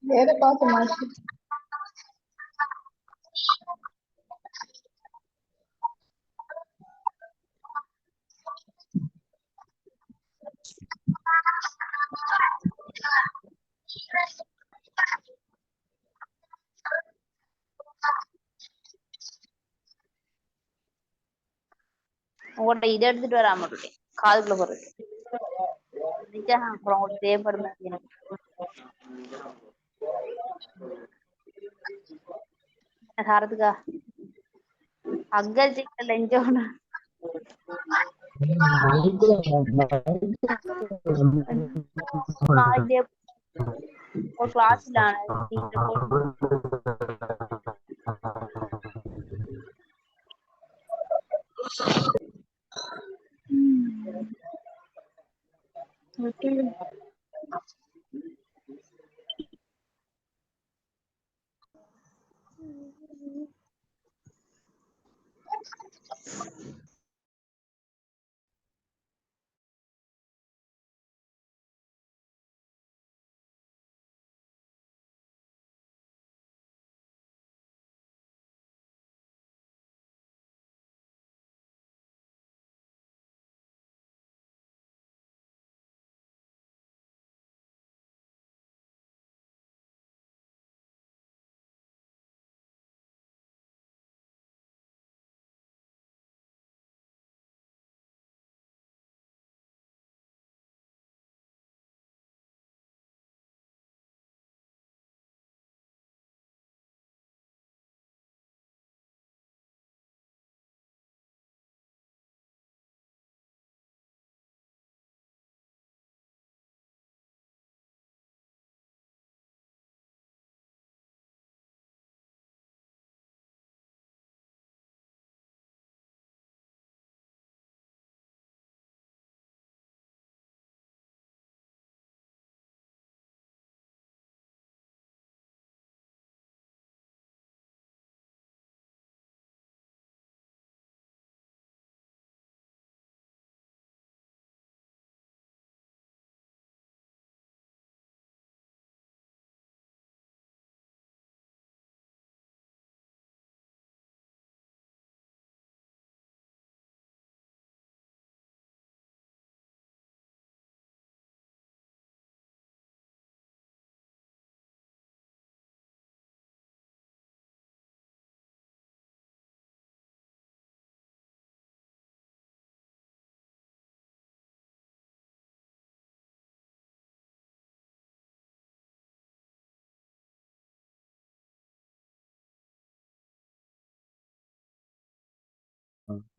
வேற பார்த்து மாற்றி உங்கள்கிட்ட இதை எடுத்துட்டு வராம விட்டுட்டேன் காதுக்குள்ள போறது அப்புறம் உங்களுக்கு தேவைப்படுமே எனக்கு சாரத்துக்கா அக்கா சிக்கல் லெஞ்சோன்னு நாளைக்கு ஒரு கிளாஸ்ல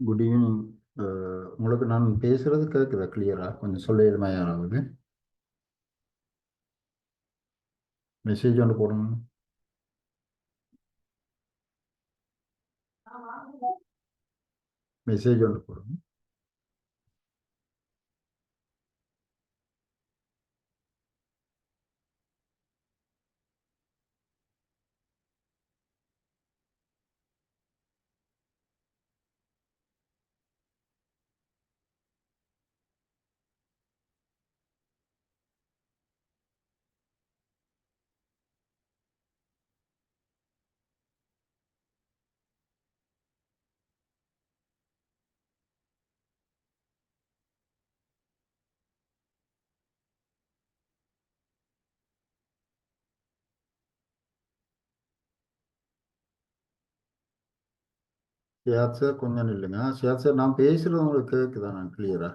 குட் ஈவினிங். உங்களுக்கு நான் பேசுறது கேட்குதா கிளியரா? கொஞ்சம் சொல்ல யாராவது மெசேஜ் ஒன்று போடணும். மெசேஜ் ஒன்று போடணும். சியாத் சார் கொஞ்சம் இல்லைங்க. சியாத் சார் நான் பேசுறது உங்களுக்கு கேட்குதா? நான் கிளியரா?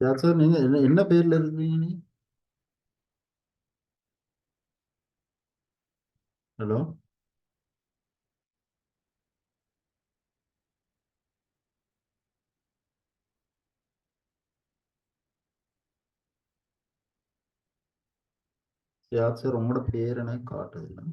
சியாத் சார் நீங்க என்ன பேர்ல இருக்கீங்க நீ? ஹலோ சியாத் சார், உங்களோட பேர் எனக்கு காட்டுதில்லை.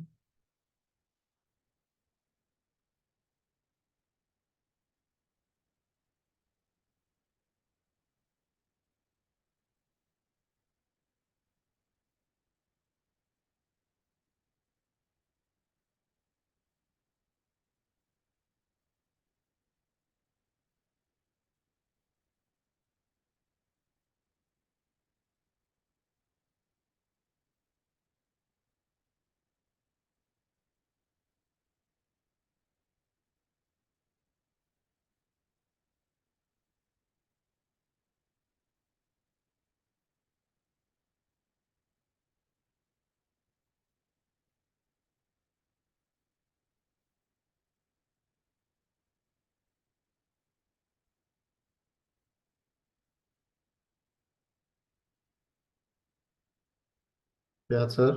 யார் சார்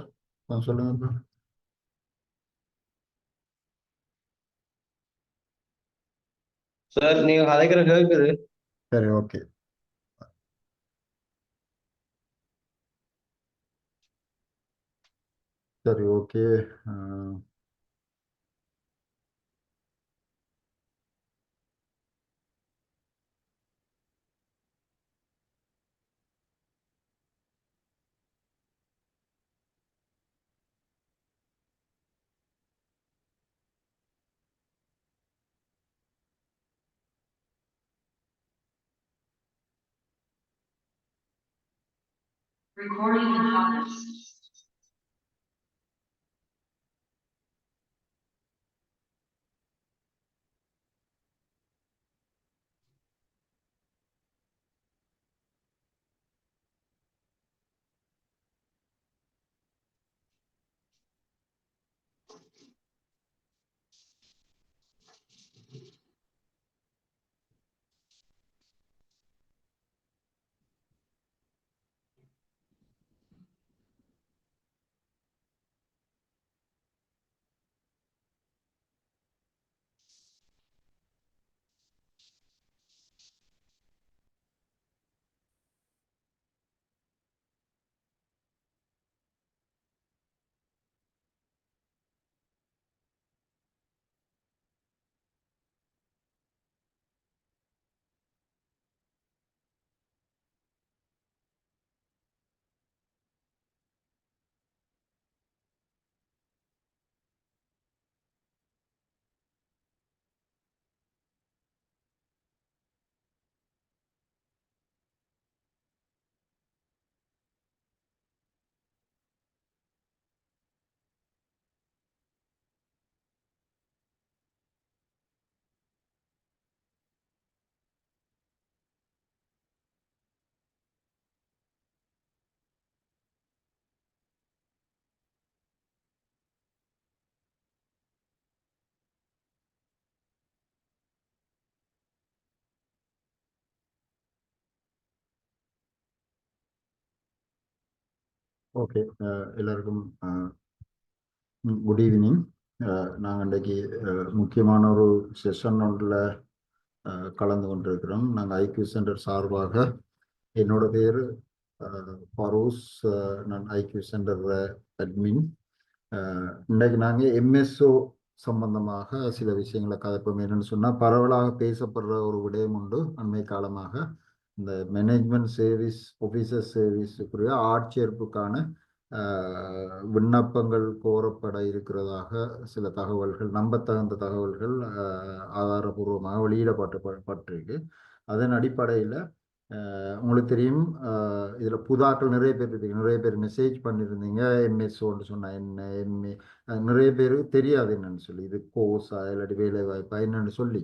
சொல்லுங்க. சார் நீங்க கதைக்கிற கேக்குது. சரி, ஓகே. சரி, okay. Recording in progress. Okay. எல்லாருக்கும் குட் ஈவினிங். நாங்கள் இன்றைக்கு முக்கியமான ஒரு செஷன் ஒன்றில் கலந்து கொண்டிருக்கிறோம். நாங்கள் ஐக்யூ சென்டர் சார்பாக, என்னோட பேர் ஃபரோஸ், நான் ஐக்யூ சென்டர் அட்மின். இன்றைக்கு நாங்கள் எம்எஸ்ஓ சம்பந்தமாக சில விஷயங்களை கதைப்போம். என்னென்னு சொன்னால், பரவலாக பேசப்படுற ஒரு விடயம் உண்டு அண்மை காலமாக. இந்த மேனேஜ்மெண்ட் சர்வீஸ் ஆஃபீஸர் சர்வீஸுக்குரிய ஆட்சேர்ப்புக்கான விண்ணப்பங்கள் கோரப்பட இருக்கிறதாக சில தகவல்கள், நம்பத்தகுந்த தகவல்கள் ஆதாரபூர்வமாக வெளியிடப்பட்டிருக்கு. அதன் அடிப்படையில் உங்களுக்கு தெரியும், இதில் புதாக்கள் நிறைய பேர் இருப்பீங்க. நிறைய பேர் மெசேஜ் பண்ணியிருந்தீங்க, எம்எஸ்ஓன்னு சொன்னால் என்ன, எம்ஏ, நிறைய பேருக்கு தெரியாது என்னன்னு சொல்லி, இது கோர்ஸா இல்லாட்டி வேலை வாய்ப்பா என்னன்னு சொல்லி.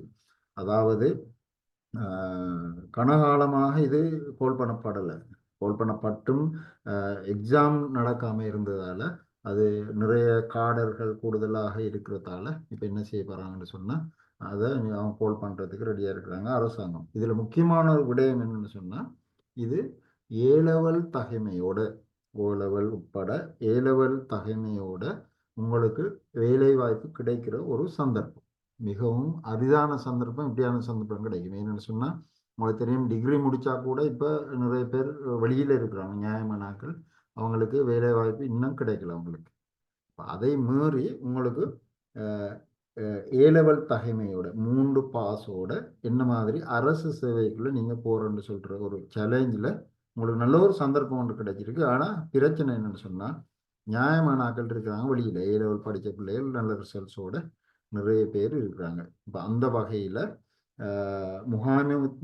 அதாவது கனகாலமாக இது கோல் பண்ணப்படலை. கோல் பண்ணப்பட்டும் எக்ஸாம் நடக்காமல் இருந்ததால், அது நிறைய காடர்கள் கூடுதலாக இருக்கிறதால இப்போ என்ன செய்ய போகிறாங்கன்னு சொன்னால், அதை அவங்க கோல் பண்ணுறதுக்கு ரெடியாக இருக்கிறாங்க அரசாங்கம். இதில் முக்கியமான ஒரு விடயம் என்னன்னு சொன்னால், இது ஏலெவல் தகைமையோட, ஓலெவல் உட்பட ஏலெவல் தகைமையோட உங்களுக்கு வேலை வாய்ப்பு கிடைக்கிற ஒரு சந்தர்ப்பம். மிகவும் அரிதான சந்தர்ப்பம். இப்படியான சந்தர்ப்பம் கிடைக்கும். என்னென்னு சொன்னால், உங்களுக்கு தெரியும், டிகிரி முடித்தா கூட இப்போ நிறைய பேர் வெளியில் இருக்கிறாங்க, நியாயமானாக்கள். அவங்களுக்கு வேலை வாய்ப்பு இன்னும் கிடைக்கல அவங்களுக்கு. அதை மீறி உங்களுக்கு ஏலெவல் தகைமையோட 3 பாஸோட என்ன மாதிரி அரசு சேவைக்குள்ள நீங்கள் போகிறோன்னு சொல்கிற ஒரு சேலஞ்சில் உங்களுக்கு நல்ல ஒரு சந்தர்ப்பம் ஒன்று கிடைச்சிருக்கு. ஆனால் பிரச்சனை என்னன்னு சொன்னால், நியாயமான ஆக்கள் இருக்கிறாங்க வெளியில், ஏலெவல் படித்த பிள்ளைகள் நல்ல ரிசல்ட்ஸோட நிறைய பேர் இருக்கிறாங்க. இப்போ அந்த வகையில்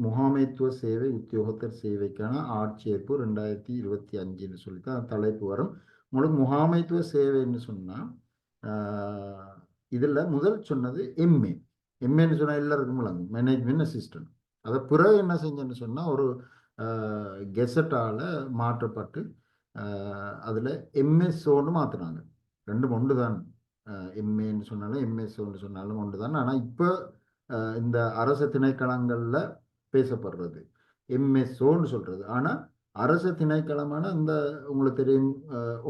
முகாமைத்துவ சேவை உத்தியோகத்தர் சேவைக்கான ஆட்சேர்ப்பு 2025 சொல்லித்தான் தலைப்பு வரும். உங்களுக்கு முகாமைத்துவ சேவைன்னு சொன்னால், இதில் முதல் சொன்னது எம்ஏ. எம்ஏன்னு சொன்னால் எல்லாருக்கும் விளங்கும், மேனேஜ்மெண்ட் அசிஸ்டன்ட். அதை பிறகு என்ன செஞ்சேன்னு சொன்னால், ஒரு கெசட்டால் மாற்றப்பட்டு அதில் எம்எஸ்ஓன்னு மாற்றினாங்க. ரெண்டும் ஒன்று தான். எம்ஏன்னு சொன்னாலும் எம்எஸ்ஓன்னு சொன்னாலும் ஒன்று தான். ஆனால் இப்போ இந்த அரசு திணைக்களங்களில் பேசப்படுறது எம்எஸ்ஓன்னு சொல்கிறது. ஆனால் அரச திணைக்களமான அந்த உங்களுக்கு தெரியும்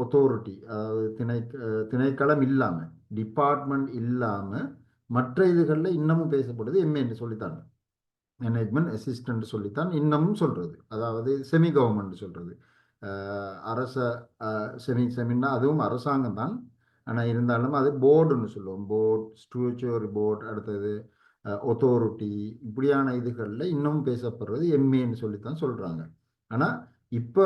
ஒத்தாரிட்டி, அதாவது திணைக்களம் இல்லாம, டிபார்ட்மெண்ட் இல்லாம மற்ற இதுகளில் இன்னமும் பேசப்படுது எம்ஏ என்று சொல்லித்தாங்க. மேனேஜ்மெண்ட் அசிஸ்டன்ட் சொல்லித்தான் இன்னமும் சொல்றது. அதாவது செமி கவர்மெண்ட் சொல்றது. அரச செமின்னா அதுவும் அரசாங்கம் தான். ஆனால் இருந்தாலும் அது போர்டுன்னு சொல்லுவோம். போர்டு, ஸ்டூச்சரி போர்டு, அடுத்தது ஒத்தாரிட்டி, இப்படியான இதுகளில் இன்னமும் பேசப்படுறது எம்ஏன்னு சொல்லித்தான் சொல்றாங்க. ஆனால் இப்போ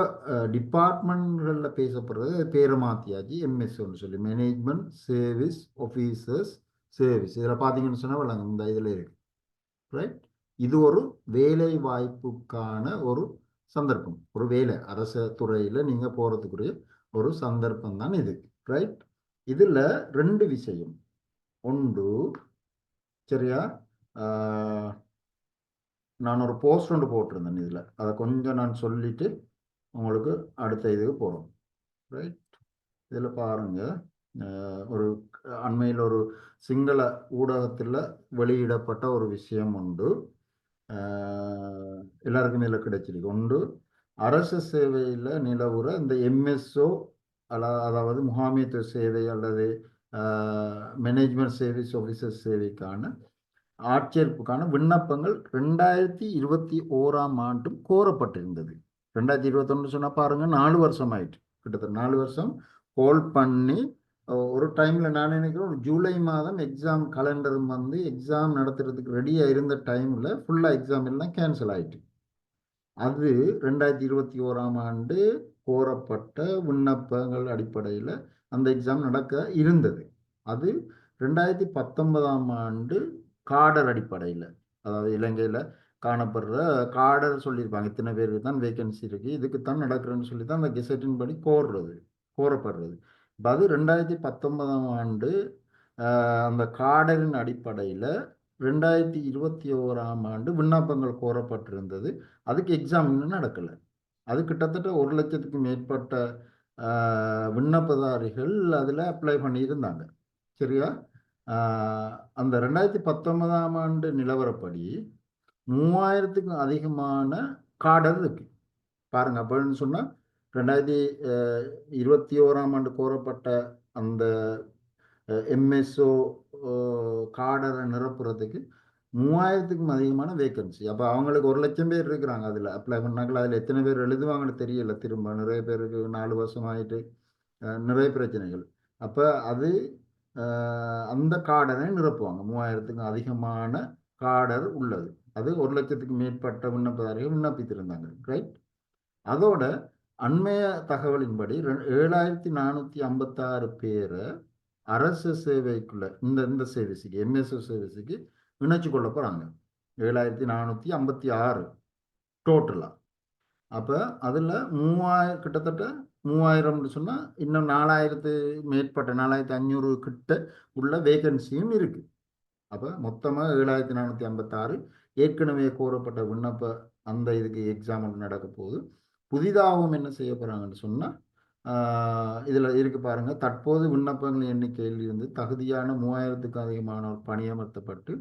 டிபார்ட்மெண்ட்களில் பேசப்படுறது பேரை மாற்றியாச்சு எம்எஸ்ன்னு சொல்லி, மேனேஜ்மெண்ட் சர்வீஸ் ஆஃபீஸர்ஸ் சர்வீஸ். இதில் பார்த்தீங்கன்னு சொன்னால் வழங்க இந்த இதில் இருக்கு. ரைட், இது ஒரு வேலை வாய்ப்புக்கான ஒரு சந்தர்ப்பம், ஒரு வேலை அரச துறையில் நீங்கள் போகிறதுக்குரிய ஒரு சந்தர்ப்பம் தான் இது. ரைட், இதில் ரெண்டு விஷயம். ஒன்று, சரியா, நான் ஒரு போஸ்ட் ஒன்று போட்டிருந்தேன் இதில், அதை கொஞ்சம் நான் சொல்லிட்டு உங்களுக்கு அடுத்த இதுக்கு போகிறோம். ரைட், இதில் பாருங்கள், ஒரு அண்மையில் ஒரு சிங்கள ஊடகத்தில் வெளியிடப்பட்ட ஒரு விஷயம் உண்டு. எல்லாருக்கும் இதில் கிடைச்சிருக்கு. ஒன்று, அரசு சேவையில் நிலவுற இந்த எம்எஸ்ஓ அதாவது முகாமைத்துவ சேவை அல்லது மேனேஜ்மெண்ட் சர்வீஸ் ஆஃபீஸர் சேவைக்கான ஆட்சேர்ப்புக்கான விண்ணப்பங்கள் 2021ஆம் ஆண்டும் கோரப்பட்டிருந்தது. 2021 சொன்னால் பாருங்க, 4 வருஷம் ஆயிட்டு, கிட்டத்தட்ட 4 வருஷம் கோல் பண்ணி ஒரு டைமில் நான் நினைக்கிறேன் ஒரு ஜூலை மாதம் எக்ஸாம் கலண்டரும் வந்து எக்ஸாம் நடத்துறதுக்கு ரெடியாக இருந்த டைமில் ஃபுல்லாக எக்ஸாம் எல்லாம் கேன்சல் ஆயிட்டு. அது 2021ஆம் ஆண்டு கோரப்பட்ட விண்ணப்பங்கள் அடிப்படையில் அந்த எக்ஸாம் நடக்க இருந்தது. அது 2019ஆம் ஆண்டு காடர் அடிப்படையில், அதாவது இலங்கையில் காணப்படுற காடர் சொல்லியிருப்பாங்க, இத்தனை பேருக்கு தான் வேகன்சி இருக்குது, இதுக்கு தான் நடக்கிறேன்னு சொல்லி தான் அந்த கெசட்டின் படி கோரப்படுறது. அது 2019ஆம் ஆண்டு அந்த காடரின் அடிப்படையில் 2021ஆம் ஆண்டு விண்ணப்பங்கள் கோரப்பட்டிருந்தது. அதுக்கு எக்ஸாம் இன்னும் நடக்கலை. அது கிட்டத்தட்ட 1 லட்சத்துக்கு மேற்பட்ட விண்ணப்பதாரிகள் அதில் அப்ளை பண்ணியிருந்தாங்க. சரியா, அந்த 2019ஆம் ஆண்டு நிலவரப்படி 3000த்துக்கும் அதிகமான காடர் இருக்கு பாருங்க. அப்படின்னு சொன்னால் 2021ஆம் ஆண்டு கோரப்பட்ட அந்த எம்எஸ்ஓ காடரை நிரப்புறதுக்கு 3000த்துக்கும் அதிகமான வேக்கன்சி. அப்போ அவங்களுக்கு 1 லட்சம் பேர் இருக்கிறாங்க அதில் அப்ளை பண்ணாங்களா. அதில் எத்தனை பேர் எழுதுவாங்கன்னு தெரியல. திரும்ப நிறைய பேருக்கு 4 வருஷம் ஆகிட்டு நிறைய பிரச்சனைகள். அப்போ அது அந்த காடரை நிரப்புவாங்க. 3000த்துக்கும் அதிகமான காடர் உள்ளது. அது 1 லட்சத்துக்கு மேற்பட்ட விண்ணப்பதாரிகள் விண்ணப்பித்திருந்தாங்க. ரைட், அதோட அண்மைய தகவலின்படி 7456 பேரை அரசு சேவைக்குள்ள இந்த சர்வீஸுக்கு எம்எஸ்ஓ சர்வீஸுக்கு இணைச்சு கொள்ள போகிறாங்க. 7456 டோட்டலாக. அப்போ அதில் 3000 கிட்டத்தட்ட 3000 சொன்னால் இன்னும் 4000 மேற்பட்ட 4500 கிட்ட உள்ள வேகன்சியும் இருக்குது. அப்போ மொத்தமாக 7456 ஏற்கனவே கோரப்பட்ட விண்ணப்ப அந்த இதுக்கு எக்ஸாம் ஒன்று நடக்க போகுது. புதிதாகவும் என்ன செய்ய போகிறாங்கன்னு சொன்னால் இதில் இருக்கு பாருங்கள், தற்போது விண்ணப்பங்கள் எண்ணிக்கையில் இருந்து தகுதியான 3000த்துக்கு அதிகமானோர் பணியமர்த்தப்பட்டு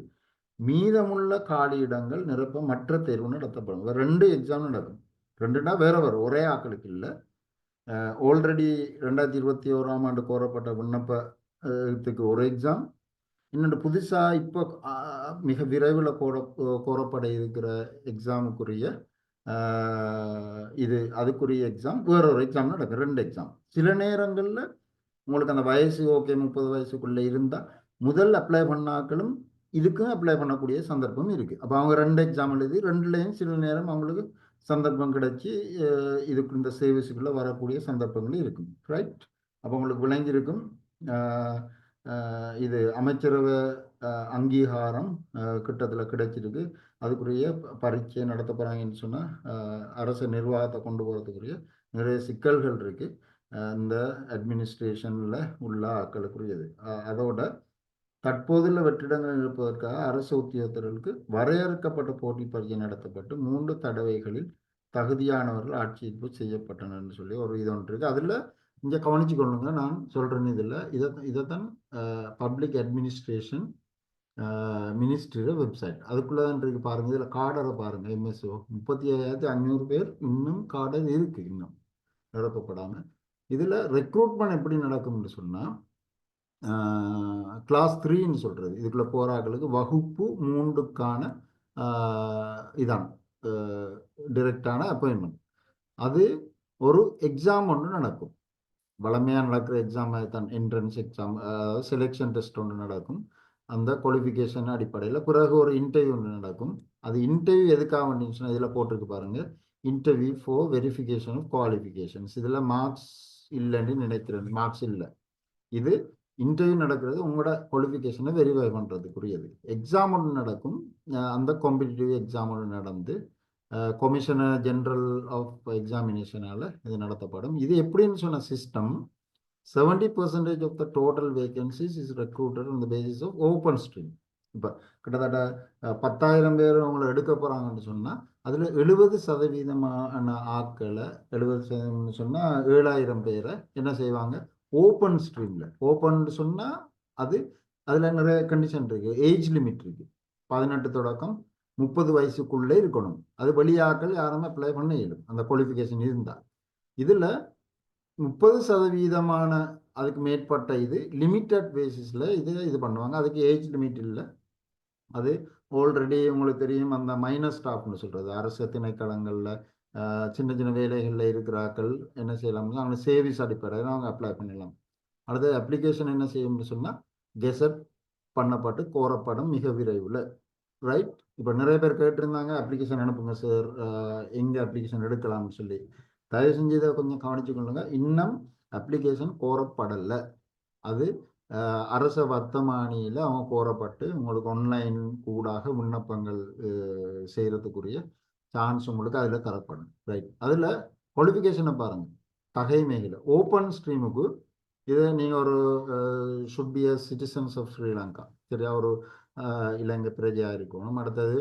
மீதமுள்ள காலியிடங்கள் நிரப்ப மற்ற தேர்வு நடத்தப்படும். 2 எக்ஸாம் நடக்கும். 2னா வேற ஒரே ஆக்களுக்கு இல்லை. ஆல்ரெடி 2021ஆம் ஆண்டு கோரப்பட்ட விண்ணப்பத்துக்கு ஒரு எக்ஸாம், இன்னொன்று புதுசாக இப்போ மிக விரைவில் கோரப்பட இருக்கிற எக்ஸாமுக்குரிய அதுக்குரிய எக்ஸாம் வேற ஒரு எக்ஸாம் நடக்கும். 2 எக்ஸாம். சில நேரங்களில் உங்களுக்கு அந்த வயசு ஓகே 30 வயசுக்குள்ளே இருந்தால் முதல் அப்ளை பண்ணாக்களும் இதுக்கும் அப்ளை பண்ணக்கூடிய சந்தர்ப்பம் இருக்குது. அப்போ அவங்க 2 எக்ஸாம் எழுதி 2லேயும் சில நேரம் அவங்களுக்கு சந்தர்ப்பம் கிடைச்சி இதுக்கு இந்த சர்வீஸுக்குள்ளே வரக்கூடிய சந்தர்ப்பங்களும் இருக்கும். ரைட், அப்போ உங்களுக்கு விளங்கியிருக்கும். இது அமைச்சரவை அங்கீகாரம் கிட்டத்தில் கிடைச்சிருக்கு. அதுக்குரிய பரீட்சை நடத்த போகிறாங்கன்னு சொன்னால் அரசு நிர்வாகத்தை கொண்டு போகிறதுக்குரிய நிறைய சிக்கல்கள் இருக்குது இந்த அட்மினிஸ்ட்ரேஷனில் உள்ள ஆக்களுக்குரியது. அதோட தற்போதுள்ள வெற்றிடங்கள் இருப்பதற்காக அரசு உத்தியோகத்தர்களுக்கு வரையறுக்கப்பட்ட போட்டி பரீட்சை நடத்தப்பட்டு 3 தடவைகளில் தகுதியானவர்கள் ஆட்சேர்ப்பு செய்யப்பட்டனர்னு சொல்லி ஒரு இது ஒன்று இருக்குது. அதில் இங்கே கவனிச்சு கொள்ளுங்க, நான் சொல்கிறேன்னு இதில் இதைத்தான் பப்ளிக் அட்மினிஸ்ட்ரேஷன் மினிஸ்ட்ரியோட வெப்சைட் அதுக்குள்ளே தான் இருக்கு பாருங்க. இதில் கார்டரை பாருங்க. எம்எஸ்ஓ 35,500 பேர் இன்னும் கார்டர் இருக்கு இன்னும் நிரப்பப்படாமல். இதில் ரெக்ரூட்மெண்ட் எப்படி நடக்கும்னு சொன்னால் கிளாஸ் 3ன்னு சொல்கிறது இதுக்குள்ளே போராக்களுக்கு வகுப்பு 3க்கான இதான் டிரெக்டான அப்பாயின்மெண்ட். அது ஒரு எக்ஸாம் ஒன்று நடக்கும். வளமையாக நடக்கிற எக்ஸாம் தான் என்ட்ரன்ஸ் எக்ஸாம், அதாவது செலெக்ஷன் டெஸ்ட் ஒன்று நடக்கும். அந்த குவாலிஃபிகேஷன் அடிப்படையில் பிறகு ஒரு இன்டர்வியூ ஒன்று நடக்கும். அது இன்டர்வியூ எதுக்காக வேண்டிச்சுன்னா இதில் போட்டிருக்கு பாருங்கள், interview for verification of qualifications. இதில் மார்க்ஸ் இல்லைன்னு நினைக்கிறேன், மார்க்ஸ் இல்லை. இது இன்டர்வியூ நடக்கிறது உங்களோட குவாலிஃபிகேஷனை வெரிஃபை பண்ணுறதுக்குரியது. எக்ஸாம் ஒன்று நடக்கும். அந்த காம்படிட்டிவ் எக்ஸாம் ஒன்று நடந்து கமிஷனர் ஜெனரல் ஆஃப் எக்ஸாமினேஷனால் இது நடத்தப்படும். இது எப்படின்னு சொன்ன system 70% of the total vacancies is recruited on the basis of open stream. இப்போ கிட்டத்தட்ட 10,000 பேர் அவங்களை எடுக்க போகிறாங்கன்னு சொன்னால் அதில் 70% ஆட்களை 70% சொன்னால் 7,000 பேரை என்ன செய்வாங்க, ஓப்பன் ஸ்ட்ரீமில். ஓப்பன் சொன்னால் அதில் நிறைய கண்டிஷன் இருக்குது. ஏஜ் லிமிட் இருக்குது. 18 தொடக்கம் 30 வயசுக்குள்ளே இருக்கணும். அது வெளியாக்கள் யாருமே அப்ளை பண்ண இயலும் அந்த குவாலிஃபிகேஷன் இருந்தால். இதில் 30% அதுக்கு மேற்பட்ட இது லிமிட்டட் பேசிஸில் இது பண்ணுவாங்க. அதுக்கு ஏஜ் லிமிட் இல்லை. அது ஆல்ரெடி உங்களுக்கு தெரியும், அந்த மைனர் ஸ்டாஃப்னு சொல்கிறது அரசு திணைக்களங்களில் சின்ன சின்ன வேலைகளில் இருக்கிறார்கள் என்ன செய்யலாம்னா அவங்க சேவிஸ் அடிப்படையில் அவங்க அப்ளை பண்ணலாம். அடுத்த அப்ளிகேஷன் என்ன செய்யும்னு சொன்னால் கெசட் பண்ணப்பட்டு கோரப்படும் மிக விரைவில். ரைட். இப்போ நிறைய பேர் கேட்டிருந்தாங்க அப்ளிகேஷன் அனுப்புங்க சார், எங்கே அப்ளிகேஷன் எடுக்கலாம்னு சொல்லி. தயவு செஞ்சு இதை கொஞ்சம் கவனிச்சு கொள்ளுங்க. இன்னும் அப்ளிகேஷன் கோரப்படலை. அது அரச வர்த்தமானியில் அவங்க கோரப்பட்டு உங்களுக்கு ஆன்லைன் கூடாக விண்ணப்பங்கள் செய்கிறதுக்குரிய சான்ஸ் உங்களுக்கு அதில் தரப்படும். ரைட். அதில் குவாலிஃபிகேஷனை பாருங்கள். தகைமைகளை ஓப்பன் ஸ்ட்ரீமுக்கு இதை நீங்கள் ஒரு should be a citizens of Sri Lanka, சரியா, ஒரு இலங்கை பிரஜையாக இருக்கணும். அடுத்தது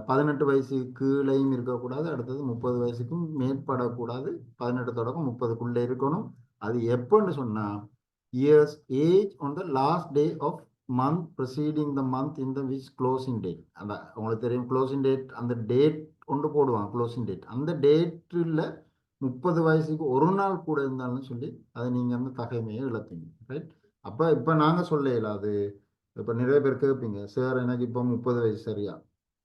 18 வயசுக்கு கீழையும் இருக்கக்கூடாது. அடுத்தது 30 வயசுக்கும் மேற்படக்கூடாது. 18 தொடக்கம் 30க்குள்ளே இருக்கணும். அது எப்போன்னு சொன்னால் years age on the last day of month proceeding the month in the which closing date. அந்த உங்களுக்கு தெரியும் க்ளோசிங் டேட், அந்த டேட் கொண்டு போடுவாங்க க்ளோசிங் டேட். அந்த டேட்டில் 30 வயசுக்கு ஒரு நாள் கூட இருந்தாலும் சொல்லி அதை நீங்கள் வந்து தகைமையை இழப்பீங்க. ரைட். இப்போ நாங்கள் சொல்ல இயலாது. இப்போ நிறைய பேர் கேட்பீங்க, சார் எனக்கு இப்போ 30 வயசு சரியா,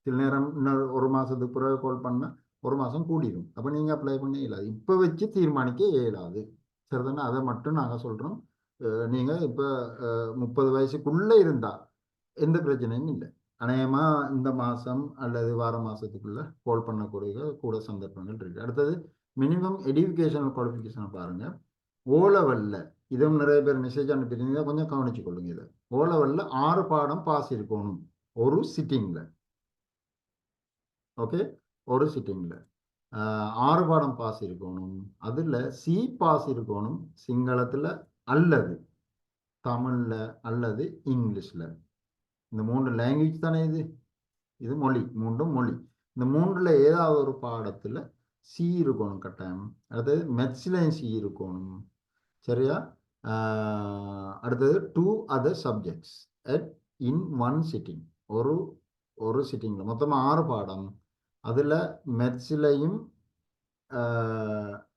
சில நேரம் இன்னொரு ஒரு மாதத்துக்கு பிறகு கால் பண்ணால் ஒரு மாதம் கூடிடும். அப்போ நீங்கள் அப்ளை பண்ண இயலாது. இப்போ வச்சு தீர்மானிக்க இயலாது. சரிதானே? அதை மட்டும் நாங்கள் சொல்கிறோம். நீங்கள் இப்போ 30 வயசுக்குள்ளே இருந்தால் எந்த பிரச்சனையும் இல்லை. அநேகமாக இந்த மாதம் அல்லது வார மாதத்துக்குள்ளே கால் பண்ணக்கூடிய கூட சந்தர்ப்பங்கள் இருக்குது. அடுத்தது மினிமம் எஜுகேஷனல் குவாலிஃபிகேஷனை பாருங்கள். ஓ லெவலில் இதுவும் நிறைய பேர் மெசேஜ் அனுப்பிடுறீங்க, கொஞ்சம் கவனிச்சு கொள்ளுங்க. இதை ஓ லெவலில் 6 பாடம் பாஸ் இருக்கணும் ஒரு சிட்டிங்கில். ஓகே, ஒரு சிட்டிங்கில் 6 பாடம் பாஸ் இருக்கணும். அதில் சி பாஸ் இருக்கணும் சிங்களத்தில் அல்லது தமிழில் அல்லது இங்கிலீஷில். இந்த 3 லாங்குவேஜ் தானே இது மொழி, 3ம் மொழி. இந்த 3ல் ஏதாவது ஒரு பாடத்தில் சி இருக்கணும் கட்டாயம். அடுத்தது மெத்ஸ்லையும் சி இருக்கணும், சரியா. அடுத்தது 2 other subjects in one sitting. ஒரு சிட்டிங்கில் மொத்தமாக 6 பாடம். அதில் மெத்ஸ்லையும்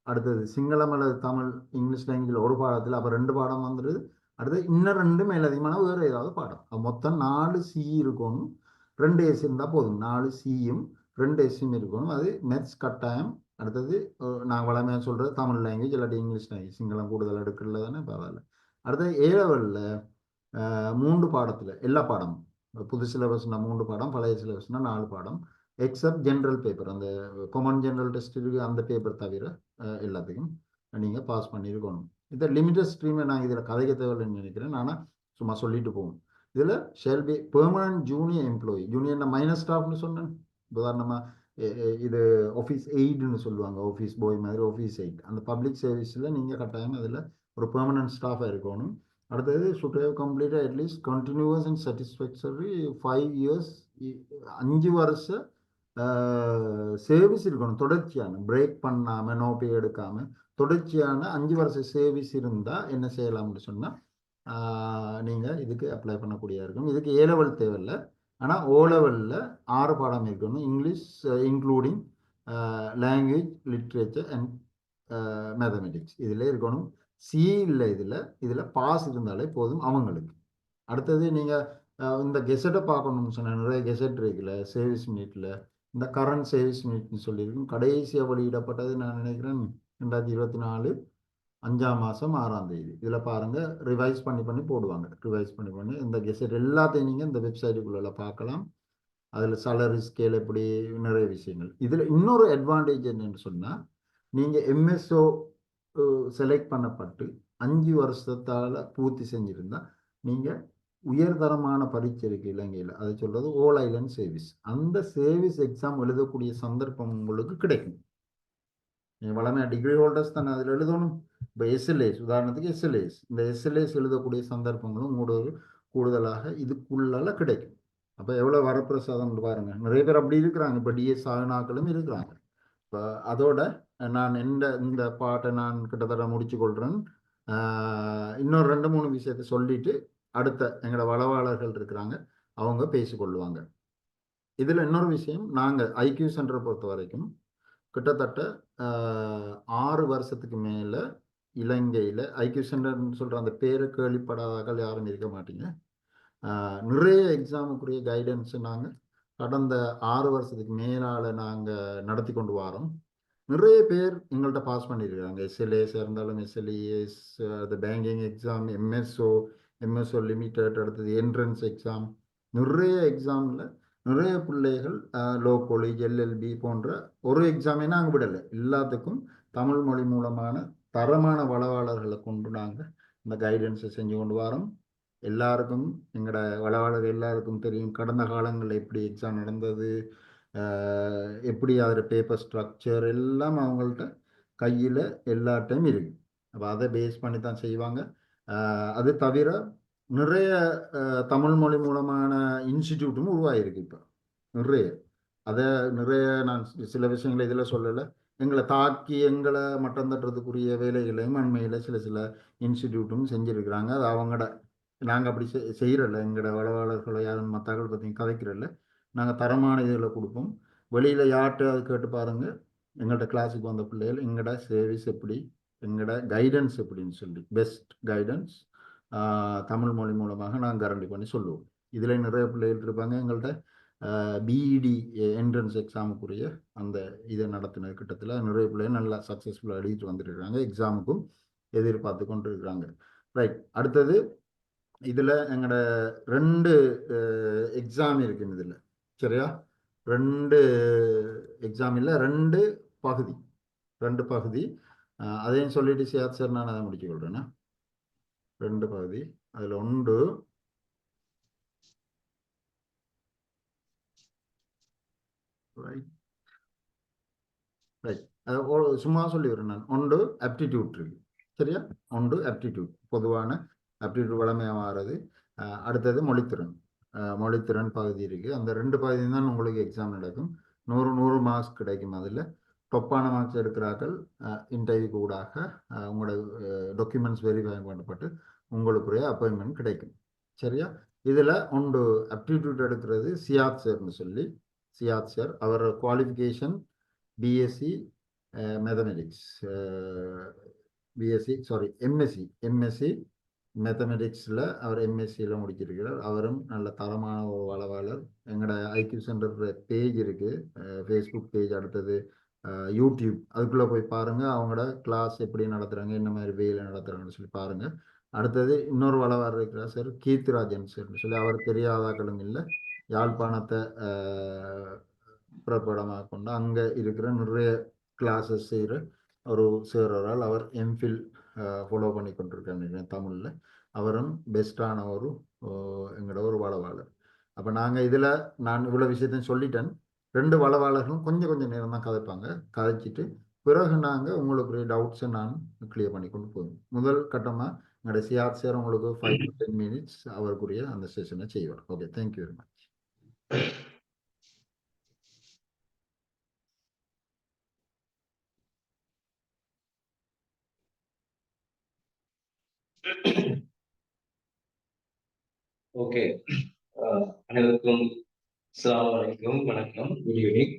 அடுத்தது சிங்களம் அல்லது தமிழ் இங்கிலீஷ் லாங்குவேஜில் ஒரு பாடத்தில் அப்போ 2 பாடம் வந்துடுது. அடுத்தது இன்னும் 2 மேலதிகமான வேறு ஏதாவது பாடம். மொத்தம் 4 சி இருக்கணும். 2 எஸ் இருந்தால் போதும். 4 சியும் 2 எஸ்ஸும் இருக்கணும். அது மெத்ஸ் கட்டாயம். அடுத்தது நான் வளமையாக சொல்கிறது தமிழ் லாங்குவேஜ் இல்லாட்டி இங்கிலீஷ் லாங்குவேஜ், சிங்களம் கூடுதல் எடுக்கல தானே பரவாயில்ல. அடுத்தது ஏ லெவலில் 3 பாடத்தில் எல்லா பாடமும் புது சிலபஸ்னால் 3 பாடம், பழைய சிலபஸ்னால் 4 பாடம், எக்ஸப்ட் ஜென்ரல் பேப்பர், அந்த காமன் ஜென்ரல் டெஸ்ட் இருக்குது அந்த பேப்பர் தவிர எல்லாத்துக்கும் நீங்கள் பாஸ் பண்ணியிருக்கணும். இந்த லிமிட்டட் ஸ்ட்ரீமை நான் இதில் கதைக்க தேவையில்லைன்னு நினைக்கிறேன். ஆனால் சும்மா சொல்லிட்டு போவோம். இதில் shall be permanent junior employee. Junior minor ஸ்டாஃப்னு சொன்னேன். உதாரணமாக இது ஆஃபீஸ் எய்டுன்னு சொல்லுவாங்க, ஆஃபீஸ் பாய் மாதிரி ஆஃபீஸ் எய்ட். அந்த பப்ளிக் சர்வீஸில் நீங்கள் கட்டாயம் அதில் ஒரு பெர்மனன்ட் ஸ்டாஃபாக இருக்கணும். அடுத்தது should have completed at least continuous and satisfactory 5 years, 5 வருஷ சர்வீஸ் இருக்கணும். தொடர்ச்சியான பிரேக் பண்ணாமல் நோ பே எடுக்காமல் தொடர்ச்சியான 5 வருஷ சர்வீஸ் இருந்தால் என்ன செய்யலாம்னு சொன்னால் நீங்கள் இதுக்கு அப்ளை பண்ணக்கூடியதாக இருக்கும். இதுக்கு ஏ லெவல் தேவையில்லை, ஆனால் ஓ லெவலில் 6 பாடம் இருக்கணும். English including language, literature and mathematics இதில் இருக்கணும். சி இல்லை, இதில் பாஸ் இருந்தாலே போதும் அவங்களுக்கு. அடுத்தது நீங்கள் இந்த கெசட்டை பார்க்கணும்னு சொன்னால் நிறைய கெசட் இருக்குல்ல சேவிஸ் மீட்டில். இந்த கரண்ட் சேவிஸ் மீட்னு சொல்லியிருக்கும். கடைசியாக வெளியிடப்பட்டது நான் நினைக்கிறேன் 2024 5ஆம் மாதம் 6ஆம் தேதி. இதில் பாருங்கள், ரிவைஸ் பண்ணி போடுவாங்க. ரிவைஸ் பண்ணி இந்த கெசட் எல்லாத்தையும் நீங்கள் இந்த வெப்சைட்டுக்குள்ளே பார்க்கலாம். அதில் salary scale எப்படி நிறைய விஷயங்கள். இதில் இன்னொரு அட்வான்டேஜ் என்னன்னு சொன்னால், நீங்கள் எம்எஸ்ஓ செலக்ட் பண்ணப்பட்டு 5 வருஷத்தால் பூர்த்தி செஞ்சுருந்தா நீங்கள் உயர்தரமான பரீட்சை இருக்கு இலங்கையில், அதை சொல்கிறது ஓல் ஐலண்ட் சேவிஸ். அந்த சேவிஸ் எக்ஸாம் எழுதக்கூடிய சந்தர்ப்பம் உங்களுக்கு கிடைக்கும். நீங்கள் வளமையாக டிகிரி ஹோல்டர்ஸ் தானே அதில் எழுதணும். இப்போ எஸ்எல்ஏஸ், உதாரணத்துக்கு எஸ்எல்ஏஸ், இந்த எஸ்எல்ஏஸ் எழுதக்கூடிய சந்தர்ப்பங்களும் கூடுதலாக இதுக்குள்ளால கிடைக்கும். அப்போ எவ்வளோ வரப்பிரசாதம் பாருங்க. நிறைய பேர் அப்படி இருக்கிறாங்க. இப்போ டிஎஸ் சாகனாக்களும் இருக்கிறாங்க. இப்போ அதோட நான் இந்த பாட்டை நான் கிட்டத்தட்ட முடிச்சு கொள்கிறேன். இன்னொரு 2-3 விஷயத்தை சொல்லிட்டு அடுத்த எங்களோட வளவாளர்கள் இருக்கிறாங்க, அவங்க பேசிக்கொள்ளுவாங்க. இதில் இன்னொரு விஷயம், நாங்கள் ஐக்யூ சென்டரை பொறுத்த வரைக்கும் கிட்டத்தட்ட 6 வருஷத்துக்கு மேலே இலங்கையில் ஐக்யூ சென்டர்னு சொல்கிற அந்த பேரை கேள்விப்படாதாக்கள் யாரும் இருக்க மாட்டீங்க. நிறைய எக்ஸாமுக்குரிய கைடன்ஸை நாங்கள் கடந்த 6 வருஷத்துக்கு மேலால் நாங்கள் நடத்தி கொண்டு வரோம். நிறைய பேர் எங்கள்கிட்ட பாஸ் பண்ணியிருக்காங்க. எஸ்எல்ஏஸ் இருந்தாலும் எஸ்எல்இஎஸ், அது பேங்கிங் எக்ஸாம், எம்எஸ்ஓ லிமிட்டட், அடுத்தது என்ட்ரன்ஸ் எக்ஸாம், நிறைய எக்ஸாமில் நிறைய பிள்ளைகள் லோ காலேஜ், எல்எல்பி போன்ற ஒரு எக்ஸாமே நாங்கள் விடலை. எல்லாத்துக்கும் தமிழ் மொழி மூலமான தரமான வளவாளர்களை கொண்டு நாங்கள் இந்த கைடன்ஸை செஞ்சு கொண்டு வரோம். எல்லாருக்கும் எங்களோட வளவாளர் எல்லாருக்கும் தெரியும் கடந்த காலங்களில் எப்படி எக்ஸாம் நடந்தது, எப்படி அதில் பேப்பர் ஸ்ட்ரக்சர் எல்லாம் அவங்கள்ட்ட கையில் எல்லா டைம் இருக்கு. அப்போ அதை பேஸ் பண்ணி தான் செய்வாங்க. அது தவிர நிறைய தமிழ் மொழி மூலமான இன்ஸ்டிடியூட்டும் உருவாகிருக்கு. இப்போ நிறைய நான் சில விஷயங்களை இதில் சொல்லலை. எங்களை தாக்கி எங்களை மட்டம் தட்டுறதுக்குரிய வேலைகளையும் அண்மையில் சில இன்ஸ்டிடியூட்டும் செஞ்சுருக்கிறாங்க. அது அவங்களோட நாங்கள் அப்படி செய்கிறல்ல, எங்களோட வளவாளர்களை யாரும் மற்றவர்கள் பற்றி கதைக்கிறல்ல. நாங்கள் தரமான இதில் கொடுப்போம். வெளியில் யார்கிட்ட அது கேட்டு பாருங்கள், எங்கள்கிட்ட கிளாஸுக்கு வந்த பிள்ளைகள் எங்களோட சர்வீஸ் எப்படி, எங்களோட கைடன்ஸ் எப்படின்னு சொல்லி பெஸ்ட் கைடன்ஸ் தமிழ் மொழி மூலமாக நாங்கள் கேரண்டி பண்ணி சொல்லுவோம். இதில் நிறைய பிள்ளைகள் இருப்பாங்க. எங்கள்கிட்ட பிஇடி என்ட்ரன்ஸ் எக்ஸாமுக்குரிய அந்த இதை நடத்தின கிட்டத்தில் நிறைய பிள்ளைகள் நல்லா சக்ஸஸ்ஃபுல்லாக எழுதிட்டு வந்துருக்காங்க. எக்ஸாமுக்கும் எதிர்பார்த்து கொண்டு இருக்கிறாங்க. ரைட், அடுத்தது இதில் எங்களோட 2 எக்ஸாம் இருக்குன்னு இதில், சரியா? 2 எக்ஸாம் இல்லை, 2 பகுதி. அதையும் சொல்லிட்டு சியாத் சார் நான் அதை முடிச்சு கொள்றேன்னா. 2 பகுதி. அதில் ஒன்று சும்மா சொல்லி வரேன் நான். ஒன்று ஆப்டிடியூட் இருக்கு, சரியா? ஒன்று ஆப்டிடியூட், பொதுவான ஆப்டிடியூட் வளமையாக மாறுறது. அடுத்தது மொழித்திறன் பகுதி இருக்குது. அந்த 2 பகுதி தான் உங்களுக்கு எக்ஸாம் நடக்கும். 100 மார்க்ஸ் கிடைக்கும். அதில் டொப்பான மார்க்ஸ் எடுக்கிறார்கள் இன்டர்வியூக்கு ஊடாக உங்களோட டாக்குமெண்ட்ஸ் வெரிஃபை பண்ணப்பட்டு உங்களுக்குரிய அப்பாயின்மெண்ட் கிடைக்கும், சரியா? இதில் ஒன்று ஆப்டிடியூட் எடுக்கிறது சியாத் சார்னு சொல்லி. சியாத் சார் அவர் குவாலிஃபிகேஷன் பிஎஸ்சி மேத்தமெட்டிக்ஸ், எம்எஸ்சி மேத்தமெட்டிக்ஸில் அவர் எம்எஸ்சியில் முடிச்சிருக்கிறார். அவரும் நல்ல தரமான ஒரு வளவாளர். எங்களோட ஐக்யூ சென்டர் பேஜ் இருக்குது, ஃபேஸ்புக் பேஜ், அடுத்தது யூடியூப், அதுக்குள்ளே போய் பாருங்கள். அவங்களோட கிளாஸ் எப்படி நடத்துகிறாங்க, என்ன மாதிரி வேலை நடத்துகிறாங்கன்னு சொல்லி பாருங்கள். அடுத்தது இன்னொரு வளவாளர் இருக்கிறார் சார், கீர்த்திராஜன் சார்னு சொல்லி. அவர் தெரியாதாக்களும் இல்லை, யாழ்ப்பாணத்தை புறப்படமாக கொண்டு அங்கே இருக்கிற நிறைய கிளாஸஸ் செய்கிற ஒரு சேரரால் அவர் எம்ஃபில் ஃபாலோ பண்ணி கொண்டிருக்காங்க தமிழில். அவரும் பெஸ்ட்டான எங்களோட ஒரு வளவாளர். அப்போ நாங்கள் இதில் நான் இவ்வளோ விஷயத்தையும் சொல்லிட்டேன். 2 வளவாளர்களும் கொஞ்சம் நேரம் தான் கதைச்சிட்டு பிறகு நாங்கள் உங்களுக்குரிய டவுட்ஸை நான் கிளியர் பண்ணி கொண்டு போவோம். முதல் கட்டமாக எங்களோட சியாத் சார் உங்களுக்கு 5 to 10 minutes அவருக்குரிய அந்த செஷனை செய்வார். Okay, thank you very much. Okay. அனைவருக்கும் அஸ்ஸலாமு அலைக்கும், வணக்கம், குட் ஈவினிங்.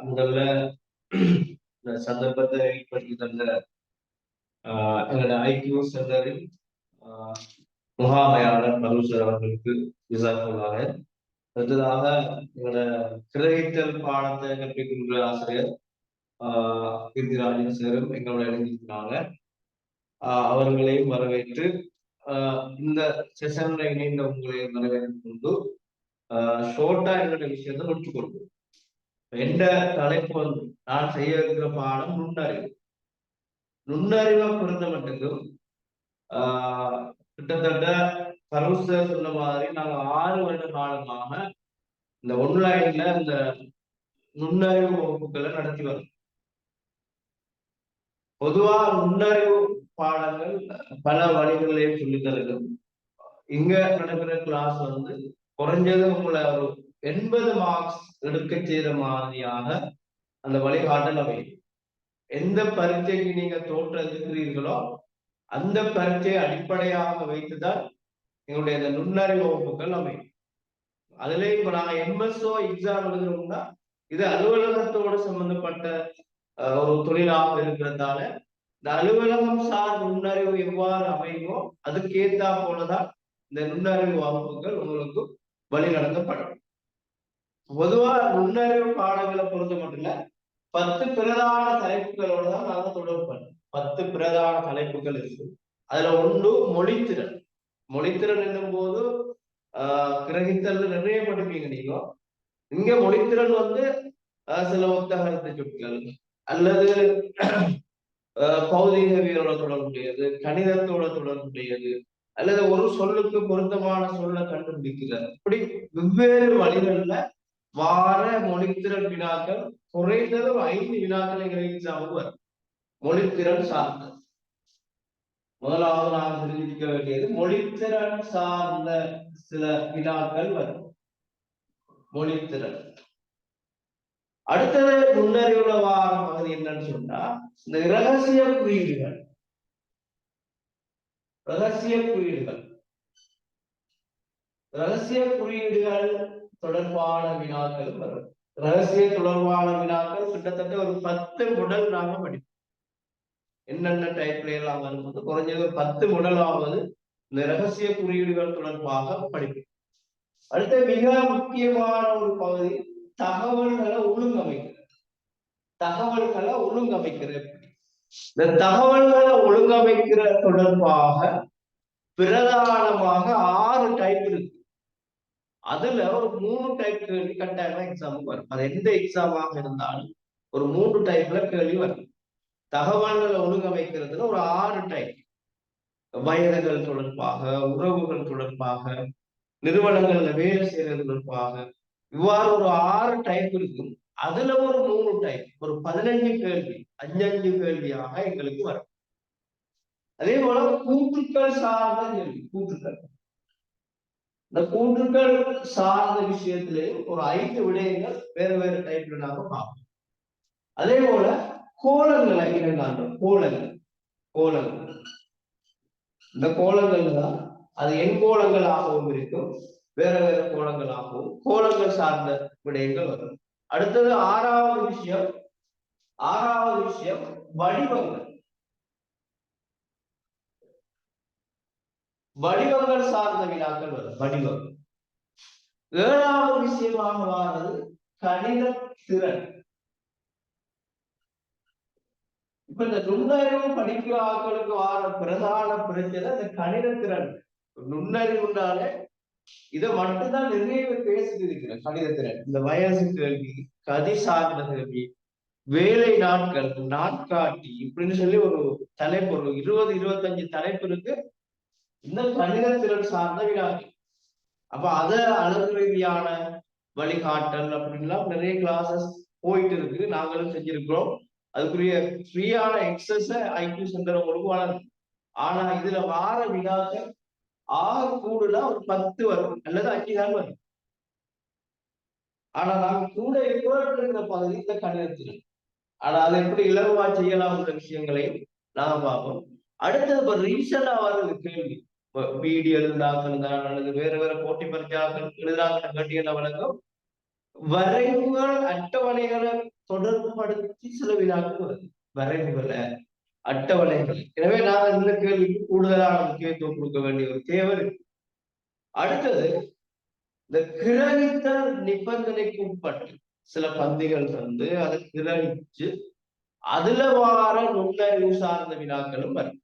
முதல்ல இந்த சந்தர்ப்பத்தை ஏற்படுத்தி தந்த எங்களோட ஐக்கியூ சென்டரின் முகாமையாளர் பரூசர் அவர்களுக்கு ஜஸாக்கல்லாஹ். அடுத்ததாக எங்களோட கிரகித்தல் பாடத்தை கற்பிக்கின்ற ஆசிரியர் கீர்த்திராஜன் சாரும் எங்களோட இணைந்திருக்கிறாங்க. அவர்களையும் வரவேற்று இந்த செஷன்ல இணைந்த உங்களை வரவேற்று கொண்டு ஷோர்ட்டா என்னுடைய விஷயத்தை முடிச்சு கொடுக்கும். எந்த தலைப்பு வந்து நான் செய்ய இருக்கிற பாடம் நுண்ணறிவு. நுண்ணறிவை பொறுத்த மட்டுக்கும் கிட்டத்தட்ட பரூசர் சொன்ன மாதிரி நாங்க 6 வருட காலமாக இந்த ஒன்லைன்ல இந்த நுண்ணறிவு வகுப்புகளை நடத்தி வரோம். பொதுவா நுண்ணறிவு பாடங்கள் பல வழிகளையும் சொல்லி தருகிறோம். இங்க நடக்கிற கிளாஸ் வந்து குறைஞ்சது உங்களை ஒரு 80 மார்க்ஸ் எடுக்க செய்த மாதிரியாக அந்த வழிகாட்டல் அமையும். எந்த பரீட்சைக்கு நீங்க தோற்றுகிறீர்களோ அந்த பரீட்சையை அடிப்படையாக வைத்துதான் எங்களுடைய அந்த நுண்ணறிவு வகுப்புகள் அமையும். அதுல இப்ப நாங்க எம்எஸ்ஓ எக்ஸாம் எழுதுறோம்னா இது அலுவலகத்தோடு சம்பந்தப்பட்ட ஒரு தொழிலாக இருக்கிறதால இந்த அலுவலகம் சார் நுண்ணறிவு எவ்வாறு அமையுமோ அதுக்கேற்றா போலதான் இந்த நுண்ணறிவு வகுப்புகள் உங்களுக்கு வழி நடத்தப்படும். பொதுவா நுண்ணறிவு பாடங்களை பொறுத்த மட்டும் இல்ல 10 பிரதான தலைப்புகளோட தான் நாங்க தொடர்பு பண்ணோம். 10 பிரதான தலைப்புகள் இருக்கு. அதுல ஒன்று மொழித்திறன். மொழித்திறன் என்னும் போது கிரகித்தல் நிறைய படிப்பீங்க நீங்க. இங்க மொழித்திறன் வந்து சில ஒத்தகரத்து சொற்கள் அல்லது பௌதிகவியலோட தொடர்புடையது, கணிதத்தோட தொடர்புடையது, அல்லது ஒரு சொல்லுக்கு பொருத்தமான சொல்ல கண்டுபிடிக்கிறது. இப்படி வெவ்வேறு வழிகள்ல வார மொழித்திறன் வினாக்கள் குறைந்தது 5 வினாக்கள் எங்களுக்கு வரும். மொழித்திறன் சார்ந்த முதலாவது நாம் தெரிஞ்சிக்க வேண்டியது மொழித்திறன் சார்ந்த சில வினாக்கள் வரும். மொழித்திறன். அடுத்தது நுண்ணறிவுல வார பகுதி என்னன்னு சொன்னா இந்த இரகசிய குறியீடுகள். ரகசிய குறியீடுகள் ரகசிய குறியீடுகள் தொடர்பான வினாக்கள் வரும். ரகசிய தொடர்பான வினாக்கள் கிட்டத்தட்ட ஒரு 10 முடல் நாம படிப்போம். என்னென்ன டைப்ல எல்லாம் வரும்போது குறைஞ்சது ஒரு 10 முடலாவது இந்த ரகசிய குறியீடுகள் தொடர்பாக படிப்போம். அடுத்த மிக முக்கியமான ஒரு பகுதி தகவல்களை ஒழுங்கமைக்கிறது. தகவல்களை ஒழுங்கமைக்கிறது. இந்த தகவல்களை ஒழுங்கமைக்கிற தொடர்பாக பிரதானமாக 6 டைப் இருக்கு. அதுல ஒரு 3 டைப் கேள்வி கட்டாயமா எக்ஸாமுக்கு வரும். அது எந்த எக்ஸாமாக இருந்தாலும் ஒரு 3 டைப்ல கேள்வி வரும். தகவல்களை ஒழுங்கமைக்கிறதுல ஒரு 6 டைப். வயதுகள் தொடர்பாக, உறவுகள் தொடர்பாக, நிறுவனங்கள்ல வேலை செய்யறது தொடர்பாக, இவ்வாறு ஒரு 6 டைப் இருக்கும். அதுல ஒரு 3 டைப், ஒரு 15 கேள்வி, 5 கேள்வியாக எங்களுக்கு வரும். அதே போல கூற்றுக்கள் சார்ந்த கேள்வி. கூற்றுக்கள், இந்த கூற்றுக்கள் சார்ந்த விஷயத்திலேயும் ஒரு 5 விடயங்கள் வேறு வேறு டைப்ல நாம பார்ப்போம். அதே போல கோலங்களை இனங்காண்றோம். கோலங்கள் இந்த கோலங்கள் தான் அது எண்கோலங்களாகவும் இருக்கும், வேற வேற கோலங்களாகவும் கோலங்கள் சார்ந்த விடயங்கள் வரும். அடுத்தது 6வது விஷயம் வடிவங்கள் சார்ந்த வினாக்கள் வரும். வடிவங்கள். 7வது விஷயமாக வாரது கணித திறன். இப்ப இந்த நுண்ணறிவு படிக்கிற ஆட்களுக்கு வார பிரதான பிரச்சனை இந்த கணித திறன். நுண்ணறிவுனாலே இதை மட்டும்தான் நிறைய பேர் பேசிட்டு இருக்கிற கணித திறன். இந்த வயசு கேள்வி, கதி சார்ந்த கேள்வி, வேலை நாட்கள், நாட்காட்டி, இப்படின்னு சொல்லி ஒரு தலைப்பு, ஒரு 20-25 தலைப்பு இருக்கு இந்த கணித திறன் சார்ந்த வினாக்கள். அப்ப அத அளவு ரீதியான வழிகாட்டல் அப்படின்லாம் நிறைய கிளாஸஸ் போயிட்டு இருக்கு. நாங்களும் செஞ்சிருக்கிறோம். அதுக்குரிய ஃப்ரீயான எக்ஸஸ் ஐக்யூ சென்டர் உங்களுக்கு வளரும். ஆனா இதுல வார வினாக்கள் 6 கூடுனா ஒரு 10 வரும் அல்லது 5 தான் வரும். ஆனா நாங்க கூட இருக்கிற பகுதி இந்த கணிதத்தில். ஆனா அதை எப்படி இலகுவா செய்யலாம்ன்ற விஷயங்களையும் நாங்க பார்ப்போம். அடுத்தது இப்ப ரீசெண்டா வருது கேள்வி, பிடி எழுதாக்கள் தான் அல்லது வேறு வேறு போட்டி பரீட்சாக்கள் எழுதாக்கள் கேட்டீங்கன்னா வழங்கும் வரைவுகள் அட்டவணைகளை தொடர்புபடுத்தி சில வினாக்கள் வருது. வரைவுகளை அட்டவணைகள். எனவே நாங்கள் இந்த கேள்விக்கு கூடுதலான முக்கியத்துவம் கொடுக்க வேண்டிய ஒரு தேவை இருக்கு. அடுத்தது இந்த கிரகித்த நிபந்தனைக்கு உட்பட்டு சில பந்திகள் வந்து அதை கிரகிச்சு அதுல வார நுண்ணறிவு சார்ந்த வினாக்களும் வரும்.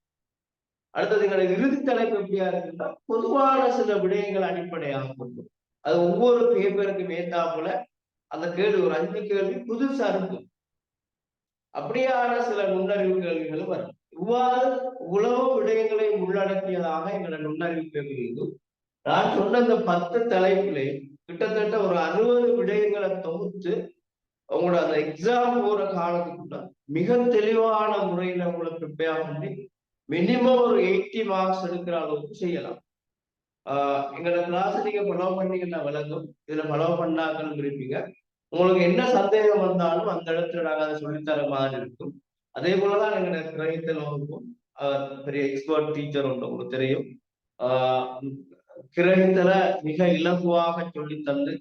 அடுத்தது எங்களை இறுதி தலைப்பு எப்படியா இருக்குன்னா பொதுவான சில விடயங்கள் அடிப்படையாக கொண்டு அது ஒவ்வொரு பேப்பருக்கு மேற்றாப்புல அந்த கேள்வி ஒரு 5 கேள்வி புதுசா இருக்கும். அப்படியான சில நுண்ணறிவு கேள்விகளும் வரும். இவ்வாறு உளவு விடயங்களை உள்ளடக்கியதாக எங்களோட நுண்ணறிவு பேப்பர் இருக்கும். நான் சொன்ன இந்த 10 தலைப்புலே கிட்டத்தட்ட ஒரு 60 விடயங்களை தொகுத்து உங்களோட அந்த எக்ஸாம் போற காலத்துக்குள்ள மிக தெளிவான முறையில உங்களை ப்ரிப்பேர் பண்ணி மினிமம் ஒரு 80 மார்க்ஸ் எடுக்கிற அளவுக்கு செய்யலாம். எங்களோட கிளாஸ் நீங்க ஃபாலோ பண்ணீங்கன்னா விளங்கும். இதுல ஃபாலோ பண்ணாக்கள் இருப்பீங்க. உங்களுக்கு என்ன சந்தேகம் வந்தாலும் அந்த இடத்துல நாங்கள் அதை சொல்லித்தர மாதிரி இருக்கும். அதே போலதான் எங்களோட கிரகித்தல் வகுப்பும் பெரிய எக்ஸ்பர்ட் டீச்சர் ஒன்று உங்களுக்கு தெரியும். கிரகித்தலை மிக இலகுவாக சொல்லி தந்து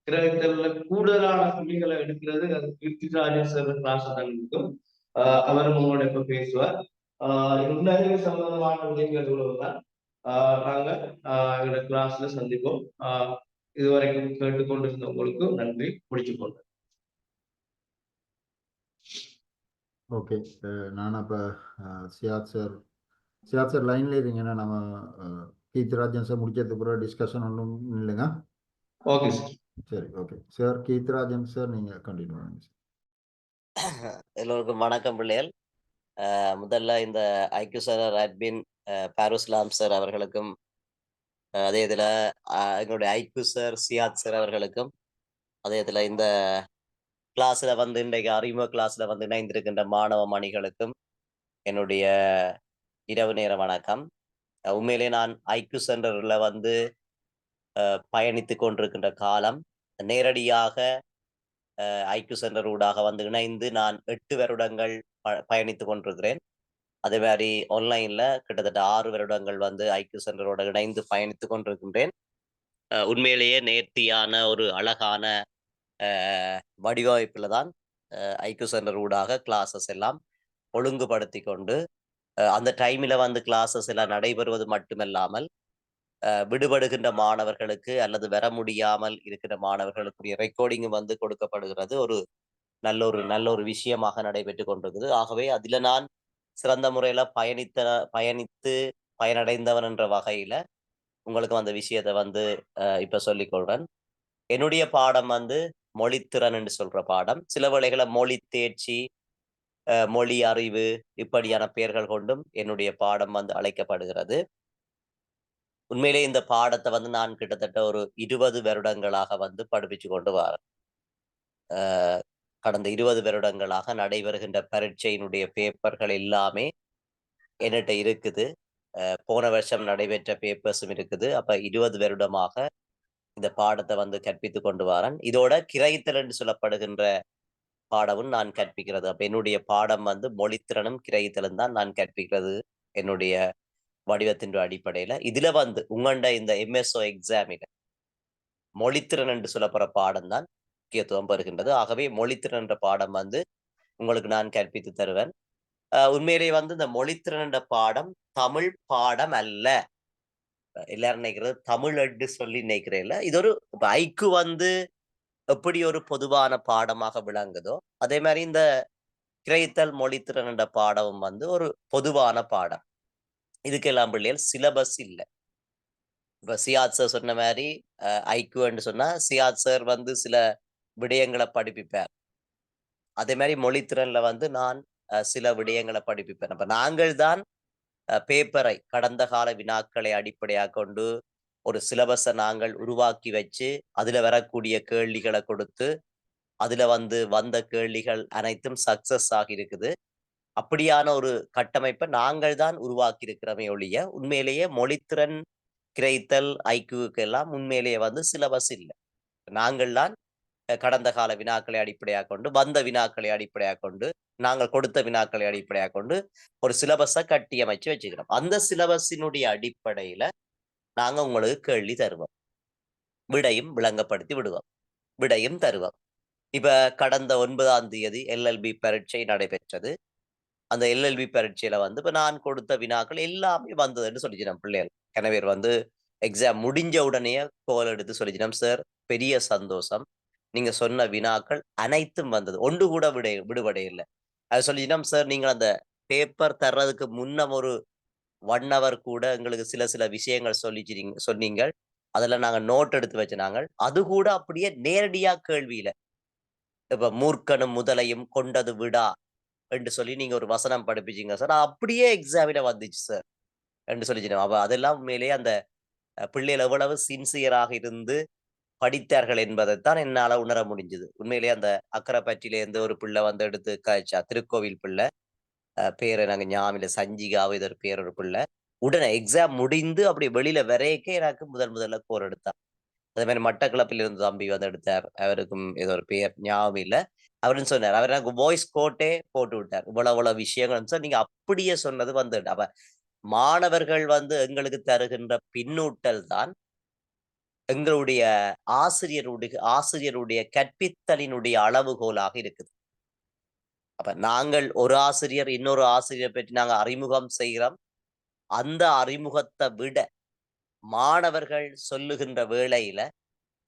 கிரகித்தல்ல கூடுதலான புள்ளிகளை எடுக்கிறது அது கீர்த்திராஜன் சார் கிளாஸ் தான் இருக்கும். அவரும் உங்களோட இப்ப பேசுவார். நுண்ணறிவு சம்பந்தமான விடயங்கள் இவ்வளவுதான். நாங்க எங்களோட கிளாஸ்ல சந்திப்போம். இதுவரைக்கும் கேட்டுக்கொண்டிருந்த உங்களுக்கு நன்றி. முடிச்சுக்கொண்டு ஓகே, நான் அப்போ சியாத் சார் லைன்ல இருங்கன்னா நம்ம கீர்த்திராஜன் சார் முடிக்கிறதுக்கு பிறகு டிஸ்கஷன் ஒன்றும் இல்லைங்க. Okay sir. சரி, ஓகே சார். கீர்த்திராஜன் சார் நீங்கள் கண்டினியூ பண்ணுங்க சார். எல்லோருக்கும் வணக்கம் பிள்ளைகள். முதல்ல இந்த ஐக்யூ சார் அட்மின் பாருஸ்லாம் சார் அவர்களுக்கும் அதே இதில் எங்களுடைய ஐக்யூ சார் சியாத் சார் அவர்களுக்கும் அதே இதில் இந்த கிளாஸில் வந்து இன்றைக்கு அறிமுக கிளாஸில் வந்து இணைந்திருக்கின்ற மாணவ மணிகளுக்கும் என்னுடைய இரவு நேர வணக்கம். உண்மையிலே நான் ஐக்யூ சென்டரில் வந்து பயணித்து கொண்டிருக்கின்ற காலம் நேரடியாக ஐக்யூ சென்டர் ஊடாக வந்து இணைந்து நான் 8 வருடங்கள் பயணித்து கொண்டிருக்கிறேன். அதே மாதிரி ஆன்லைன்ல கிட்டத்தட்ட 6 வருடங்கள் வந்து ஐக்யூ சென்டரோட இணைந்து பயணித்து கொண்டிருக்கின்றேன். உண்மையிலேயே நேர்த்தியான ஒரு அழகான வடிவமைப்பில் தான் ஐக்யூ சென்டர் ஊடாக கிளாஸஸ் எல்லாம் ஒழுங்குபடுத்தி கொண்டு அந்த டைமில் வந்து கிளாஸஸ் எல்லாம் நடைபெறுவது மட்டுமல்லாமல் விடுபடுகின்ற மாணவர்களுக்கு அல்லது வர முடியாமல் இருக்கிற மாணவர்களுக்குரிய ரெக்கார்டிங்கும் வந்து கொடுக்கப்படுகிறது. ஒரு நல்ல ஒரு விஷயமாக நடைபெற்று கொண்டிருக்குது. ஆகவே அதில் நான் சிறந்த முறையில் பயணித்து பயனடைந்தவன் என்ற வகையில உங்களுக்கு அந்த விஷயத்தை வந்து இப்ப சொல்லிக்கொள்றேன். என்னுடைய பாடம் வந்து மொழித்திறன் என்று சொல்ற பாடம். சில வேளைகளை மொழி தேர்ச்சி, மொழி அறிவு இப்படியான பெயர்கள் கொண்டும் என்னுடைய பாடம் வந்து அழைக்கப்படுகிறது. உண்மையிலே இந்த பாடத்தை வந்து நான் கிட்டத்தட்ட ஒரு 20 வருடங்களாக வந்து படிப்பிச்சு கொண்டு வரேன். கடந்த 20 வருடங்களாக நடைபெறுகின்ற பரீட்சையினுடைய பேப்பர்கள் எல்லாமே என்கிட்ட இருக்குது. போன வருஷம் நடைபெற்ற பேப்பர்ஸும் இருக்குது. அப்ப 20 வருடமாக இந்த பாடத்தை வந்து கற்பித்து கொண்டு வரேன். இதோட கிரகித்தல் என்று சொல்லப்படுகின்ற பாடமும் நான் கற்பிக்கிறது. அப்ப என்னுடைய பாடம் வந்து மொழித்திறனும் கிரகித்தலும் தான் நான் கற்பிக்கிறது என்னுடைய வடிவத்தின் அடிப்படையில. இதுல வந்து உங்கண்ட இந்த MSO எக்ஸாமில மொழித்திறன் என்று சொல்லப்படுற பாடம் தான் முக்கியத்துவம் பெறுகின்றது. ஆகவே மொழித்திறன் என்ற பாடம் வந்து உங்களுக்கு நான் கற்பித்து தருவேன். உண்மையிலேயே வந்து இந்த மொழித்திறன் என்ற பாடம் தமிழ் பாடம் அல்ல. எல்லாரும் நினைக்கிறது தமிழ் என்று சொல்லி நினைக்கிறேன். இது ஒரு ஐக்கு வந்து எப்படி ஒரு பொதுவான பாடமாக விளங்குதோ அதே மாதிரி இந்த கிரகித்தல் மொழித்திறன் என்ற பாடமும் வந்து ஒரு பொதுவான பாடம். இதுக்கெல்லாம் பிள்ளைகள் சிலபஸ் இல்லை. இப்ப சியாத் சார் சொன்ன மாதிரி ஐக்யூன்னு சொன்னா சியாத் சார் வந்து சில விடயங்களை படிப்பிப்பார். அதே மாதிரி மொழித்திறன்ல வந்து நான் சில விடயங்களை படிப்பிப்பேன். அப்ப நாங்கள் தான் பேப்பரை கடந்த கால வினாக்களை அடிப்படையாக கொண்டு ஒரு சிலபஸை நாங்கள் உருவாக்கி வச்சு அதுல வரக்கூடிய கேள்விகளை கொடுத்து அதுல வந்து வந்த கேள்விகள் அனைத்தும் சக்சஸ் ஆகி இருக்குது. அப்படியான ஒரு கட்டமைப்பை நாங்கள் தான் உருவாக்கி இருக்கிறோமே ஒழிய உண்மையிலேயே மொழித்திறன் கிரகித்தல் ஐக்யூக்கு எல்லாம் உண்மையிலேயே வந்து சிலபஸ் இல்லை. நாங்கள் தான் கடந்த கால வினாக்களை அடிப்படையாக கொண்டு வந்த வினாக்களை அடிப்படையாக கொண்டு நாங்கள் கொடுத்த வினாக்களை அடிப்படையாக கொண்டு ஒரு சிலபஸை கட்டி அமைச்சு வச்சுக்கிறோம். அந்த சிலபஸினுடைய அடிப்படையில நாங்க உங்களுக்கு கேள்வி தருவோம், விடையும் விளங்கப்படுத்தி விடுவோம், விடையும் தருவோம். இப்ப கடந்த 9ஆம் தேதி எல்எல்பி பரீட்சை நடைபெற்றது. அந்த எல்எல்பி பரீட்சையில வந்து இப்ப நான் கொடுத்த வினாக்கள் எல்லாமே வந்ததுன்னு சொல்லிச்சினோம் பிள்ளைகள். எனவே வந்து எக்ஸாம் முடிஞ்ச உடனே கோல் எடுத்து சொல்லிச்சினோம், சார் பெரிய சந்தோஷம், நீங்க சொன்ன வினாக்கள் அனைத்தும் வந்தது, ஒன்று கூட விடுபடை இல்லை. அது சொல்லிச்சினோம், சார் நீங்கள் அந்த பேப்பர் தர்றதுக்கு முன்ன ஒரு 1 ஹவர் கூட எங்களுக்கு சில சில விஷயங்கள் சொன்னீங்க, அதுல நாங்க நோட் எடுத்து வச்சுனாங்க, அது கூட அப்படியே நேரடியா கேள்வியில இப்ப மூர்க்கனும் முதலையும் கொண்டது விடா என்று சொல்லி நீங்க ஒரு வசனம் படிப்பிச்சீங்க சார், அப்படியே எக்ஸாமில வந்துச்சு சார் என்று சொல்லிச்சினோம். அப்ப அதெல்லாம் உண்மையிலேயே அந்த பிள்ளைகள் எவ்வளவு சின்சியராக இருந்து படித்தார்கள் என்பதைத்தான் என்னால உணர முடிஞ்சது. உண்மையிலேயே அந்த அக்கரைப்பற்றிலேருந்து ஒரு பிள்ளை வந்து எடுத்து காய்ச்சா, திருக்கோவில் பிள்ளை, பேர் எனக்கு ஞாபகம் இல்ல, சஞ்சிகாவோ ஏதோ ஒரு பேர், ஒரு பிள்ளை உடனே எக்ஸாம் முடிந்து அப்படி வெளியில வரையக்கே எனக்கு முதல்ல கோர் எடுத்தார். அதே மாதிரி மட்டக்களப்பில் இருந்து தம்பி வந்து எடுத்தார், அவருக்கும் ஏதோ ஒரு பேர் ஞாபகம் இல்ல. அவருன்னு சொன்னார், அவர் எனக்கு வாய்ஸ் கோட்டே போட்டு விட்டார், இவ்வளவு விஷயங்கள் சார் நீங்க அப்படியே சொன்னது வந்து. அப்ப மாணவர்கள் வந்து எங்களுக்கு தருகின்ற பின்னூட்டல் தான் எங்களுடைய ஆசிரியருடைய கற்பித்தலினுடைய அளவுகோலாக இருக்குது. அப்ப நாங்கள் ஒரு ஆசிரியர் இன்னொரு ஆசிரியர் பற்றி நாங்க அறிமுகம் செய்கிறோம், அந்த அறிமுகத்தை விட மாணவர்கள் சொல்லுகின்ற வேளையில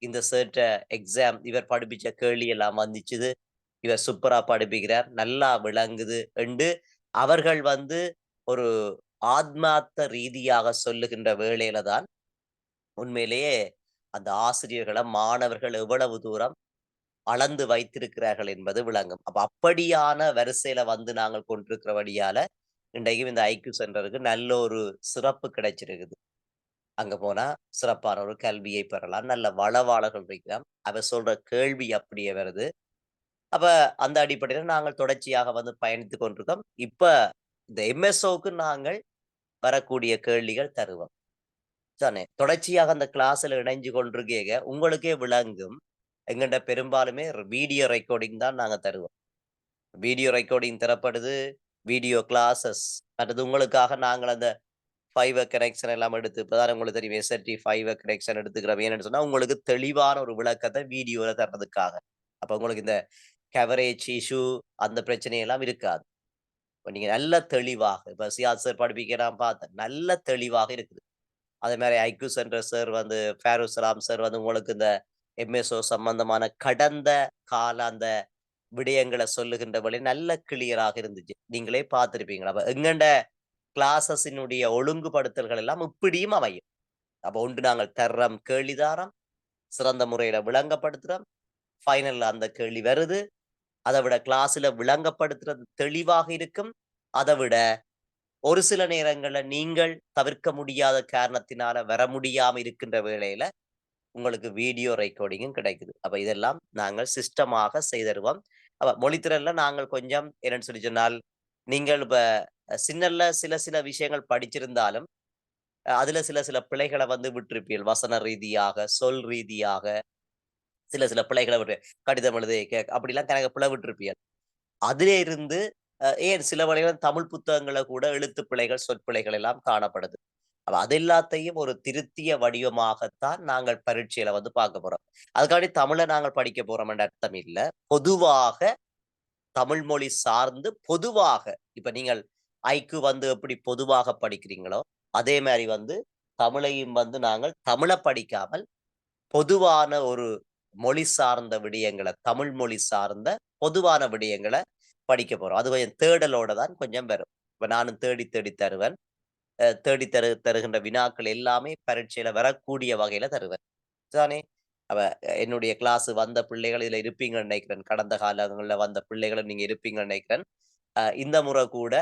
இந்த சர்ட்ட எக்ஸாம் இவர் படிப்பிச்ச கேள்வி எல்லாம் வந்துச்சுது, இவர் சூப்பரா படிப்பிக்கிறார், நல்லா விளங்குது என்று அவர்கள் வந்து ஒரு ஆத்மார்த்த ரீதியாக சொல்லுகின்ற வேளையில தான் உண்மையிலேயே அந்த ஆசிரியர்களை மாணவர்கள் எவ்வளவு தூரம் அளந்து வைத்திருக்கிறார்கள் என்பது விளங்கும். அப்ப அப்படியான வரிசையில வந்து நாங்கள் கொண்டிருக்கிறபடியால இன்றைக்கும் இந்த ஐக்யூ சென்டருக்கு நல்ல ஒரு சிறப்பு கிடைச்சிருக்குது. அங்க போனா சிறப்பான ஒரு கல்வியை பெறலாம், நல்ல வளவாளர்கள் இருக்கிறான், அவர் சொல்ற கேள்வி அப்படியே வருது. அப்ப அந்த அடிப்படையில நாங்கள் தொடர்ச்சியாக வந்து பயணித்துக் கொண்டிருக்கோம். இப்ப இந்த எம்எஸ்ஓக்கு நாங்கள் வரக்கூடிய கேள்விகள் தருவோம் தானே. தொடர்ச்சியாக அந்த கிளாஸ்ல இணைஞ்சு கொண்டிருக்கீங்க, உங்களுக்கே விளங்கும், எங்கள்கிட்ட பெரும்பாலுமே வீடியோ ரெக்கார்டிங் தான் நாங்க தருவோம். வீடியோ ரெக்கார்டிங் தரப்படுது, வீடியோ கிளாஸஸ், மற்றது உங்களுக்காக நாங்கள் அந்த ஃபைவர் கனெக்ஷன் எல்லாம் எடுத்து, இப்பதான் உங்களுக்கு தெரியும் எஸ்எல்டி ஃபைவர் கனெக்ஷன் எடுத்துக்கிறோம். ஏன்னு சொன்னா உங்களுக்கு தெளிவான ஒரு விளக்கத்தை வீடியோல தர்றதுக்காக. அப்ப உங்களுக்கு இந்த கவரேஜ் இஷ்யூ அந்த பிரச்சனையெல்லாம் இருக்காது. இப்ப நீங்க நல்ல தெளிவாக, இப்ப சியாத் சார் படிப்பிக்க நான் பார்த்தேன், நல்ல தெளிவாக இருக்குது. அதே மாதிரி ஐக்யூ சென்டர் சார் வந்து ஃபேருசலாம் சார் வந்து உங்களுக்கு இந்த எம்எஸ்ஓ சம்பந்தமான கடந்த கால அந்த விடயங்களை சொல்லுகின்ற வழி நல்ல கிளியராக இருந்துச்சு, நீங்களே பார்த்திருப்பீங்களா. அப்ப எங்கண்ட கிளாஸஸினுடைய ஒழுங்குபடுத்தல்கள் எல்லாம் இப்படியும் அமையும். அப்ப ஒன்று நாங்கள் தர்றோம் கேள்விதாரம், சிறந்த முறையில விளங்கப்படுத்துறோம், ஃபைனல்ல அந்த கேள்வி வருது, அதை விட கிளாஸ்ல விளங்கப்படுத்துறது தெளிவாக இருக்கும். அதை விட ஒரு சில நேரங்கள்ல நீங்கள் தவிர்க்க முடியாத காரணத்தினால வர முடியாம இருக்கின்ற வேளையில உங்களுக்கு வீடியோ ரெக்கார்டிங்கும் கிடைக்குது. அப்ப இதெல்லாம் நாங்கள் சிஸ்டமாக செய்தருவோம். அப்ப மொழித்திறன்ல நாங்கள் கொஞ்சம் என்னன்னு சொல்லி சொன்னால், நீங்கள் இப்ப சின்னல்ல சில சில விஷயங்கள் படிச்சிருந்தாலும் அதுல சில சில பிழைகளை வந்து விட்டிருப்பீர்கள், வசன ரீதியாக, சொல் ரீதியாக சில சில பிழைகளை விட்டு, கடிதம் எழுதி அப்படிலாம் கணக்கு பிழை விட்டிருப்பீர்கள். அதிலே இருந்து ஏன் சில வழிகள் தமிழ் புத்தகங்களை கூட எழுத்து பிழைகள், சொற்பிழைகள் எல்லாம் காணப்படுது. அப்ப அது எல்லாத்தையும் ஒரு திருத்திய வடிவமாகத்தான் நாங்கள் பரீட்சையில வந்து பார்க்க போறோம். அதுக்காண்டி தமிழை நாங்கள் படிக்க போறோம் என்ற அர்த்தம் இல்ல. பொதுவாக தமிழ் மொழி சார்ந்து பொதுவாக, இப்ப நீங்கள் ஐக்கு வந்து எப்படி பொதுவாக படிக்கிறீங்களோ அதே மாதிரி வந்து தமிழையும் வந்து நாங்கள் தமிழை படிக்காமல் பொதுவான ஒரு மொழி சார்ந்த விடயங்களை, தமிழ் மொழி சார்ந்த பொதுவான விடயங்களை படிக்க போறோம். அது கொஞ்சம் தேடலோட தான் கொஞ்சம் வரும். இப்ப நானும் தேடி தேடி தருவேன், தேடி தருகின்ற வினாக்கள் எல்லாமே பரீட்சையில வரக்கூடிய வகையில தருவேன் தானே. அவ என்னுடைய கிளாஸ் வந்த பிள்ளைகள் இதுல இருப்பீங்கன்னு நினைக்கிறேன், கடந்த காலங்கள்ல வந்த பிள்ளைகளும் நீங்க இருப்பீங்கன்னு நினைக்கிறேன். இந்த முறை கூட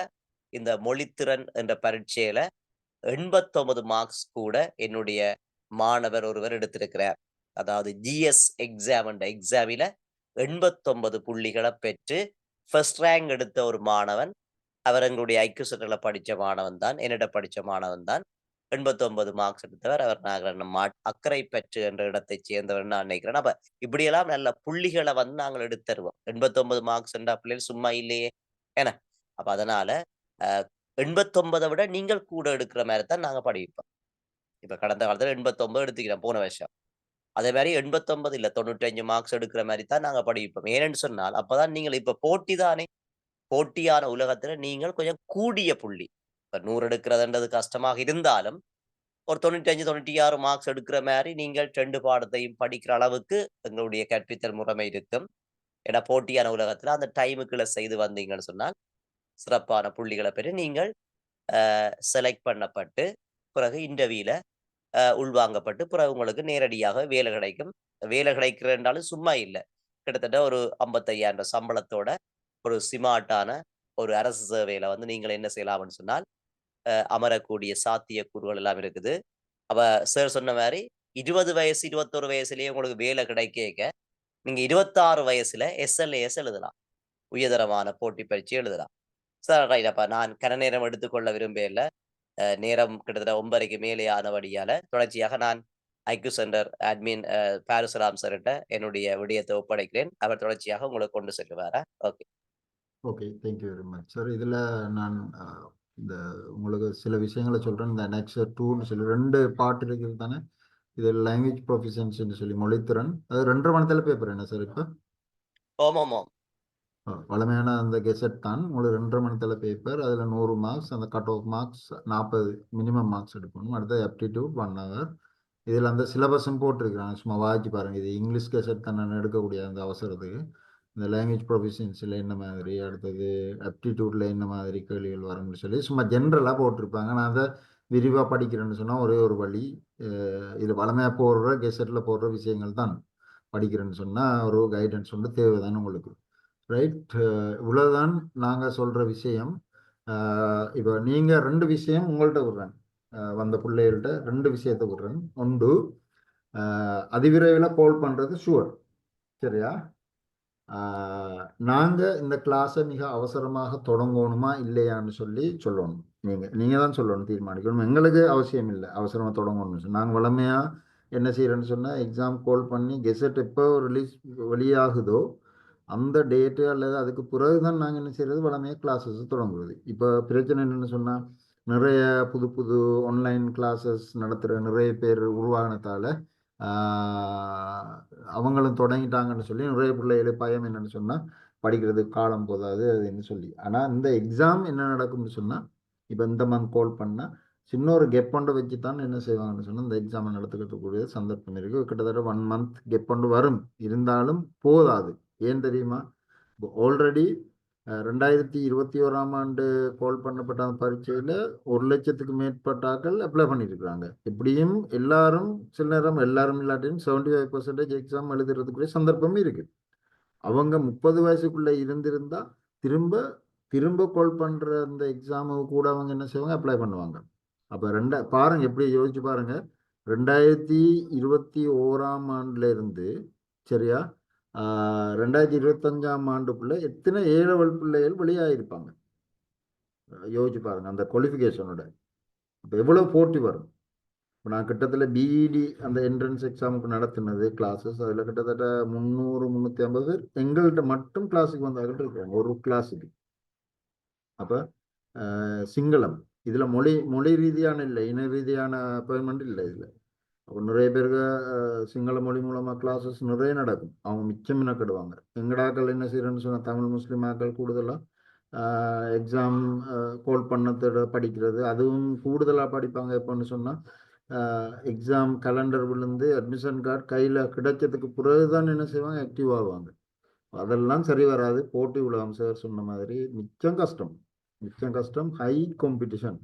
இந்த மொழித்திறன் என்ற பரீட்சையில 89 மார்க்ஸ் கூட என்னுடைய மாணவர் ஒருவர் எடுத்திருக்கிறார். அதாவது ஜிஎஸ் எக்ஸாம் என்ற எக்ஸாமில 89 புள்ளிகளை பெற்று ஃபர்ஸ்ட் ரேங்க் எடுத்த ஒரு மாணவன். அவர் எங்களுடைய ஐக்யூ சென்டர்ல படிச்ச மாணவன் தான், என்னிட படிச்ச மாணவன் தான். 89 மார்க்ஸ் எடுத்தவர் அவர். நாங்கள் அக்கரை பற்று என்ற இடத்தைச் சேர்ந்தவர் நான் நினைக்கிறேன். அப்ப இப்படியெல்லாம் நல்ல புள்ளிகளை வந்து நாங்கள் எடுத்து தருவோம். 89 மார்க்ஸ் என்ற பிள்ளைகள் சும்மா இல்லையே ஏன்னா. அப்ப அதனால 89 விட நீங்கள் கூட எடுக்கிற மாதிரி தான் நாங்க படிப்போம். இப்ப கடந்த காலத்துல 89 எடுத்துக்கிறேன் போன வருஷம். அதே மாரி 89 இல்ல 95 மார்க்ஸ் எடுக்கிற மாரி தான் நாங்க படிப்போம். ஏனென்று சொன்னால், அப்பதான் நீங்கள் இப்ப போட்டி தானே. போட்டியான உலகத்துல நீங்கள் கொஞ்சம் கூடிய புள்ளி. இப்ப 100 எடுக்கிறதுன்றது கஷ்டமாக இருந்தாலும், ஒரு 95, 96 மார்க்ஸ் எடுக்கிற மாரி நீங்கள் 2 பாடத்தையும் படிக்கிற அளவுக்கு எங்களுடைய கற்பித்தல் முறைமை இருக்கும். ஏன்னா போட்டியான உலகத்துல அந்த டைமுக்குள்ள செய்து வந்தீங்கன்னு சொன்னால், சிறப்பான புள்ளிகள பெற்று நீங்கள் செலக்ட் பண்ணப்பட்டு, பிறகு இன்டர்வியூல உள்வாங்கப்பட்டு, பிறகு உங்களுக்கு நேரடியாக வேலை கிடைக்கும். வேலை கிடைக்கிறதுனாலும் சும்மா இல்ல. கிட்டத்தட்ட ஒரு 55,000 சம்பளத்தோட ஒரு ஸ்மார்ட்டான ஒரு அரசு சேவையில வந்து நீங்கள் என்ன செய்யலாம்னு சொன்னால், அமரக்கூடிய சாத்தியக்கூறுகள் எல்லாம் இருக்குது. அப்ப சார் சொன்ன மாரி 20 வயசு, 21 வயசுலயே உங்களுக்கு வேலை கிடைக்க, நீங்க 26 வயசுல எஸ்எல்ஏஎஸ் எழுதலாம். உயர்தரமான போட்டி பரீட்சை எழுதலாம். Sir right. அப்ப நான் கன நேரம் எடுத்துக்கொள்ள விரும்பல. நேரம் கிட்டத்தட்ட 9:30க்கு மேலே ஆனபடியால, தொடர்ச்சியாக நான் ஐக்யூ சென்டர் அட்மின் பாருசலாம் சார்ட்ட என்னுடைய விடயத்தை ஒப்படைக்கிறேன். அவர் தொடர்ச்சியாக உங்களுக்கு கொண்டு செல்லுவாரா? Okay. Okay, thank you very much sir. இதில் நான் இந்த உங்களுக்கு சில விஷயங்களை சொல்கிறேன். இந்த நெக்ஸ்ட் 2ன்னு சொல்லி 2 பார்ட் இருக்குது தானே. இது லாங்குவேஜ் ப்ரொஃபிஷியன்சின்னு சொல்லி மொழித்திறன். அது 2.5 மணி பேப்பர் என்ன சார் இப்போ? ஆமாம். வளமையான அந்த கெசட் தான் உங்களுக்கு 2.5 மணி பேப்பர். அதில் 100 மார்க்ஸ், அந்த cut off marks 40 minimum marks எடுக்கணும். அடுத்து ஆப்டிடியூட் 1 ஹவர். இதில் அந்த சிலபஸும் போட்டிருக்கிறாங்க, சும்மா வாய்ச்சி பாருங்கள். இது இங்கிலீஷ் கெசட் தான் நான் எடுக்கக்கூடிய அந்த அவசரத்துக்கு. இந்த லாங்குவேஜ் ப்ரொஃபிஷியன்சியில் என்ன மாதிரி, அடுத்தது ஆப்டிடியூட்டில் என்ன மாதிரி கேள்விகள் வரும்னு சொல்லி சும்மா ஜென்ரலாக போட்டிருப்பாங்க. நான் அதை விரிவாக படிக்கிறேன்னு சொன்னால் ஒரே ஒரு வழி, இது வளமையாக போடுற கெசட்டில் போடுற விஷயங்கள் தான். படிக்கிறேன்னு சொன்னால் ஒரு கைடன்ஸ் வந்து தேவைதான் உங்களுக்கு. ரைட், இவ்வளோதான் நாங்கள் சொல்கிற விஷயம். இப்போ நீங்கள் 2 விஷயம் உங்கள்கிட்ட விடுறேன், வந்த பிள்ளைகள்கிட்ட 2 விஷயத்தை விடுறேன். ஒன்று, அதிவிரைவில் கால் பண்ணுறது ஷுவர், சரியா? நாங்கள் இந்த கிளாஸை மிக அவசரமாக தொடங்கணுமா இல்லையான்னு சொல்லணும். நீங்கள் தான் சொல்லணும், தீர்மானிக்கணும். எங்களுக்கு அவசியம் இல்லை அவசரமாக தொடங்கணும்னு. நாங்கள் வளமையாக என்ன செய்கிறேன்னு சொன்னால், எக்ஸாம் கால் பண்ணி கெசட் எப்போ ரிலீஸ் வெளியாகுதோ அந்த டேட்டு அல்லது அதுக்கு பிறகு தான் நாங்கள் என்ன செய்கிறது, வளமையாக கிளாஸஸ் தொடங்குறது. இப்போ பிரச்சனை என்னென்னு சொன்னால், நிறைய புது புது ஆன்லைன் கிளாஸஸ் நடத்துகிற நிறைய பேர் உருவாகினதால அவங்களும் தொடங்கிட்டாங்கன்னு சொல்லி நிறைய பிள்ளைகளுக்கு பயம் என்னன்னு சொன்னால், படிக்கிறதுக்கு காலம் போதாது அதுன்னு சொல்லி. ஆனால் இந்த எக்ஸாம் என்ன நடக்கும்னு சொன்னால், இப்போ இந்த மந்த் கால் பண்ணால் சின்ன ஒரு கெப் கொண்டு வச்சு தான் என்ன செய்வாங்கன்னு சொன்னால் இந்த எக்ஸாமை நடத்துக்கிறதுக்கூடிய சந்தர்ப்பம் இருக்குது. கிட்டத்தட்ட 1 மந்த் கெப் கொண்டு வரும், இருந்தாலும் போதாது. ஏன் தெரியுமா? இப்போ ஆல்ரெடி 2021ஆம் ஆண்டு கால் பண்ணப்பட்ட பரீட்சையில் 1,00,000க்கு மேற்பட்டாக்கள் அப்ளை பண்ணியிருக்கிறாங்க. எப்படியும் எல்லாரும் சில நேரம் எல்லாரும் இல்லாட்டியும் 75% எக்ஸாம் எழுதுறதுக்குரிய சந்தர்ப்பமும் இருக்குது. அவங்க 30 வயசுக்குள்ளே இருந்திருந்தா திரும்ப கால் பண்ணுற அந்த எக்ஸாமுக்கு கூட அவங்க என்ன செய்வாங்க, அப்ளை பண்ணுவாங்க. அப்போ பாருங்க, எப்படி யோசிச்சு பாருங்க, 2021ஆம் ஆண்டுல இருந்து சரியா 2025ஆம் ஆண்டுக்குள்ள எத்தனை A-level பிள்ளைகள் வெளியாகிருப்பாங்க யோசிச்சு பாருங்க. அந்த குவாலிஃபிகேஷனோட இப்போ எவ்வளோ போட்டி வரும். இப்போ நான் கிட்டத்தட்ட பிஇடி அந்த என்ட்ரன்ஸ் எக்ஸாமுக்கு நடத்தினது கிளாஸஸ், அதில் கிட்டத்தட்ட 300-350 பேர் எங்கள்கிட்ட மட்டும் கிளாஸுக்கு வந்தார்கள் இருக்காங்க, ஒரு கிளாஸுக்கு. அப்போ சிங்களம் இதில் மொழி ரீதியான இல்லை, இன ரீதியான அப்பாயின்மெண்ட் இல்லை இதில். அப்போ நிறைய பேருக்கு சிங்கள மொழி மூலமாக கிளாஸஸ் நிறைய நடக்கும். அவங்க மிச்சம் மெனக்கிடுவாங்க. எங்கடாக்கள் என்ன செய்யறேன்னு சொன்னால், தமிழ் முஸ்லீம் ஆக்கள் கூடுதலாக எக்ஸாம் கால் பண்ணத்தோட படிக்கிறது, அதுவும் கூடுதலாக படிப்பாங்க. எப்போன்னு சொன்னால், எக்ஸாம் கலண்டர் விழுந்து அட்மிஷன் கார்டு கையில் கிடைச்சதுக்கு பிறகுதான் என்ன செய்வாங்க, ஆக்டிவ் ஆகுவாங்க. அதெல்லாம் சரி வராது. போட்டி உலகம் சார் சொன்ன மாதிரி மிச்சம் கஷ்டம், ஹை காம்படிஷன்.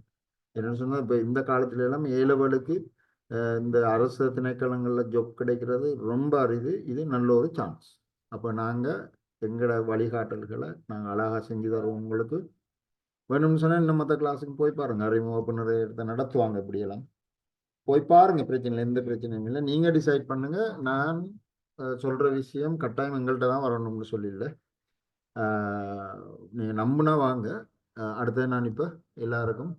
என்னன்னு சொன்னால், இப்போ இந்த காலத்துல எல்லாம் A-levelக்கு இந்த அரசு திணைக்களங்களில் ஜாப் கிடைக்கிறது ரொம்ப அரிது. இது நல்ல ஒரு சான்ஸ். அப்போ நாங்கள் எங்களோட வழிகாட்டல்களை நாங்கள் அழகாக செஞ்சு தருவோம் உங்களுக்கு. வேணும்னு சொன்னால் இன்னும் மற்ற கிளாஸுக்கு போய் பாருங்கள், அறிமுக நிறைய இடத்த நடத்துவாங்க. இப்படியெல்லாம் போய் பாருங்கள், பிரச்சனை இல்லை, எந்த பிரச்சனையும் இல்லை. நீங்கள் டிசைட் பண்ணுங்கள். நான் சொல்கிற விஷயம் கட்டாயம் எங்கள்கிட்ட தான் வரணும்னு சொல்லிடல. நீங்கள் நம்பினா வாங்க. அடுத்தது நான் இப்போ எல்லாருக்கும்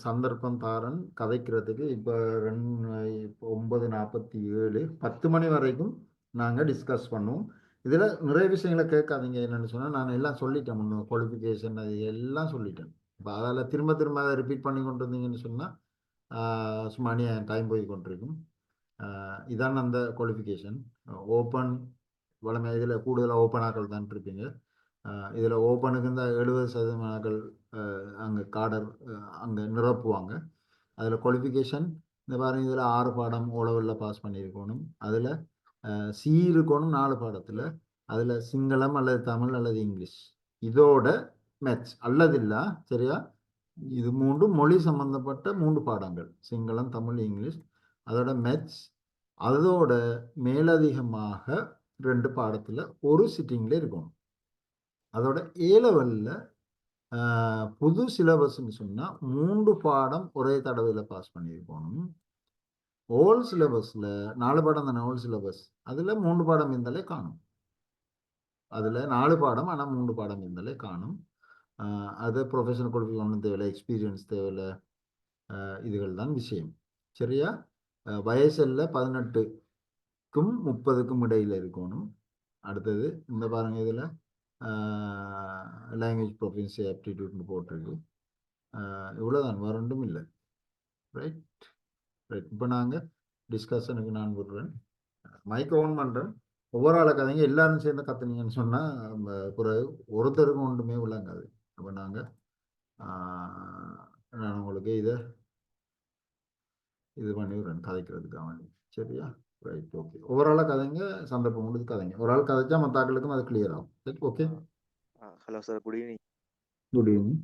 சந்தர்ப்பம் தாரன் கதைக்கிறதுக்கு. இப்போ 9:47, 10 மணி வரைக்கும் நாங்கள் டிஸ்கஸ் பண்ணுவோம். இதில் நிறைய விஷயங்களை கேட்காதீங்க. என்னென்னு சொன்னால், நான் எல்லாம் சொல்லிட்டேன், முன்னே குவாலிஃபிகேஷன் அது எல்லாம் சொல்லிட்டேன். இப்போ அதில் திரும்ப அதை ரிப்பீட் பண்ணி கொண்டு வந்தீங்கன்னு சொன்னால் சும்மா டைம் போய் கொண்டிருக்கும். இதான் அந்த குவாலிஃபிகேஷன். ஓப்பன் வளமை இதில் கூடுதலாக ஓப்பன் ஆக்கள் தான் இருப்பீங்க. இதில் ஓப்பனுக்கு இந்த 70% ஆக்கள் அங்கே காடர் அங்கே நிரப்புவாங்க. அதில் குவாலிஃபிகேஷன் இந்த பாருங்க, இதில் 6 பாடம் ஓலவெல்ல பாஸ் பண்ணியிருக்கணும். அதில் சி இருக்கணும் 4 பாடத்தில். அதில் சிங்களம் அல்லது தமிழ் அல்லது இங்கிலீஷ் இதோட மேத்ஸ் அல்லது இல்லை. சரியா? இது 3 மொழி சம்பந்தப்பட்ட 3 பாடங்கள், சிங்களம் தமிழ் இங்கிலீஷ். அதோட மேத்ஸ், அதோட மேலதிகமாக 2 பாடத்தில் ஒரு சிட்டிங்கில் இருக்கணும். அதோட ஏலவல்ல புது சிலபஸ்ன்னு சொன்னால் 3 பாடம் ஒரே தடவையில் பாஸ் பண்ணியிருக்கணும். ஓல்ட் சிலபஸில் 4 பாடம் தானே ஓல்ட் சிலபஸ், அதில் 3 பாடம் இருந்தாலே காணும். அதில் 4 பாடம் ஆனால் 3 பாடம் இருந்தாலே காணும். அது ப்ரொஃபஷனல் குவாலிஃபிகேஷன் ஒன்றும் தேவையில்லை, எக்ஸ்பீரியன்ஸ் தேவையில்லை. இதுகள் தான் விஷயம். சரியா? வயசில் 18க்கும் 30க்கும் இடையில் இருக்கணும். அடுத்தது இந்த பாருங்க, இதில் லாங்குவேஜ் ப்ரொஃபிஷியன்சி ஆப்டிடியூட்னு போட்டிருக்கு. இவ்வளோதான், வேறு ஒன்றும் இல்லை. Right right. இப்போ நாங்கள் டிஸ்கஷனுக்கு நான் விடுறேன். மைக் ஓன் பண்ணுறேன். ஒவ்வொரு ஆளை கதைங்க எல்லாரும் சேர்ந்து கற்றுனீங்கன்னு சொன்னால் பிறகு ஒருத்தருக்கும் ஒன்றுமே விளங்காது. அப்போ நான் உங்களுக்கு இது பண்ணி விடுறேன் கதைக்கிறதுக்காக வேண்டி. சரியா? Right, okay. ஒவ்வொரு ஆளாக கதைங்க, சந்தர்ப்பம் கொடுத்து கதைங்க. ஒரு ஆள் கதைச்சா மற்றாக்களுக்கும் அது கிளியர் ஆகும். Right, okay. Hello sir, good evening. Good evening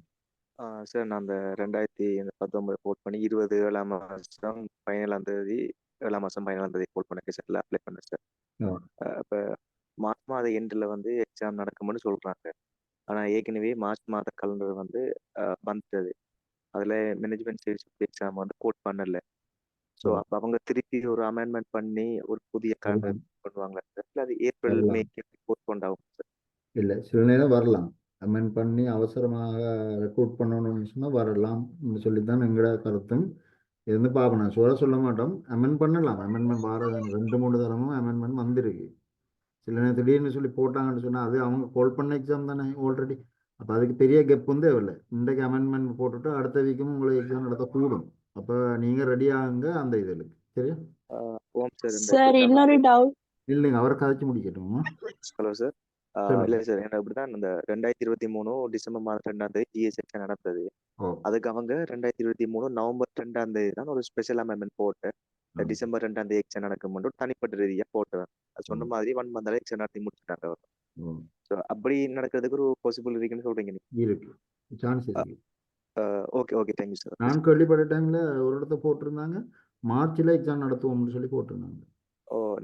sir, நான் அந்த 2019 போட் பண்ணி 20 7ஆம் மாதம் 17ஆம் தேதி 7ஆம் மாதம் 17ஆம் தேதி போட் பண்ண கேஸில் அப்ளை பண்ணேன் சார். இப்போ மார்ச் மாத எண்டில் வந்து எக்ஸாம் நடக்கும்னு சொல்கிறாங்க. ஆனால் ஏற்கனவே மார்ச் மாத கலண்டர் வந்து வந்துட்டது. அதில் மேனேஜ்மெண்ட் சர்வீஸ் எக்ஸாம் வந்து கோட் பண்ணலை. ஸோ அப்போ அவங்க திருப்பி ஒரு அமெண்ட்மெண்ட் பண்ணி ஒரு புதிய கலண்டர் பண்ணுவாங்களா சார்? இல்லை அது ஏப்ரல் மேக்கு போஸ்ட் கொண்டாகும் சார்? இல்லை, சில நேரம் வரலாம். அமெண்ட் பண்ணி அவசரமாக ரெக்ரூட் பண்ணணும்னு சொன்னால் வரலாம் சொல்லி தான் எங்களோட கருத்தும். இது வந்து பார்ப்போம், நான் சொல்ல மாட்டோம். அமெண்ட் பண்ணலாம். அமெண்ட்மெண்ட் வர 2-3 தரமும் அமெண்ட்மெண்ட் வந்திருக்கு. சில நேரம் திடீர்னு சொல்லி போட்டாங்கன்னு சொன்னால் அது அவங்க கால் பண்ண எக்ஸாம் தானே ஆல்ரெடி. அப்போ அதுக்கு பெரிய கெப் வந்து தேவையில்லை. இன்றைக்கு அமெண்ட்மெண்ட் போட்டுட்டு அடுத்த வீக்கும் உங்களுக்கு எக்ஸாம் நடத்த கூடும். அப்போ நீங்கள் ரெடி ஆகுங்க அந்த இதில். சரியா? சார், இன்னொரு டவுட். இல்லைங்க, அவரை கதைச்சு முடிக்கட்டும். Hello sir. இல்லை சார், எனக்கு அப்படிதான் இந்த 2023 டிசம்பர் மாதம் 2ஆம் தேதி ஜிஎஸ் எக்ஸாம் நடந்தது. அதுக்கு அவங்க 2023 நவம்பர் 2ஆம் தேதி தான் ஒரு ஸ்பெஷல் அமெண்ட்மெண்ட் போட்டு டிசம்பர் 2ஆம் தேதி எக்ஸாம் நடக்கும் மட்டும் தனிப்பட்ட ரீதியாக போட்டுவேன். அது சொன்ன மாதிரி 1 மந்த் எக்ஸாம் நடத்தி முடிச்சுட்டாங்க. ஸோ அப்படி நடக்கிறதுக்கு ஒரு பாசிபிள் இருக்குன்னு சொல்றீங்க நீங்க? இருக்கு, சான்ஸ் இருக்கு. Okay okay, thank you sir. நான் கேள்விப்பட்ட டைம்ல ஒரு இடத்த போட்டிருந்தாங்க, மார்ச்ல எக்ஸாம் நடத்துவோம்னு சொல்லி போட்டிருந்தாங்க.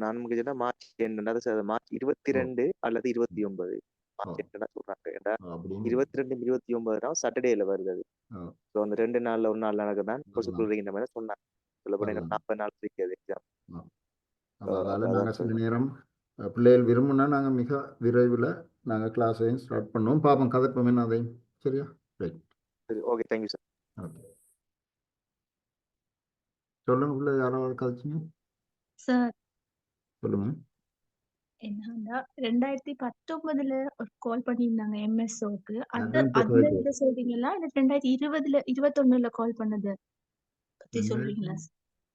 நான் முக்கியமா மார்ச் 2 சார், மார்ச் 22 அல்லது 29 மார்ச் 2 சொல்றாங்க. ஏன்னா 22 29 தான் சாட்டர்டேல வருது அது. ஸோ அந்த 2 நாள்ல ஒரு நாள் நடக்குதான் சொல்றீங்க மாதிரி சொன்னாங்க. சொல்லப்போனா 40 நாள் இருக்குது எக்ஸாம். அதனால நாங்கள் சில நேரம் பிள்ளைகள் விரும்புனா நாங்கள் மிக விரைவில் நாங்கள் கிளாஸையும் ஸ்டார்ட் பண்ணுவோம். பார்ப்போம், கதைப்போம் என்ன அதையும். சரியா? ரைட், சரி, ஓகே, தேங்க்யூ சார். ஓகே, சொல்லுங்க. பிள்ளை யாராவது கதைச்சிங்க? சார், சொல்லுங்க. என்னன்னா 2019 ஒரு கால் பண்ணியிருந்தாங்க எம்எஸ்ஓக்கு. அந்த அதான் இப்ப அந்த இதை சொல்றீங்களா? இல்ல 2020 21 கால் பண்ணது பத்தி சொல்றீங்களா?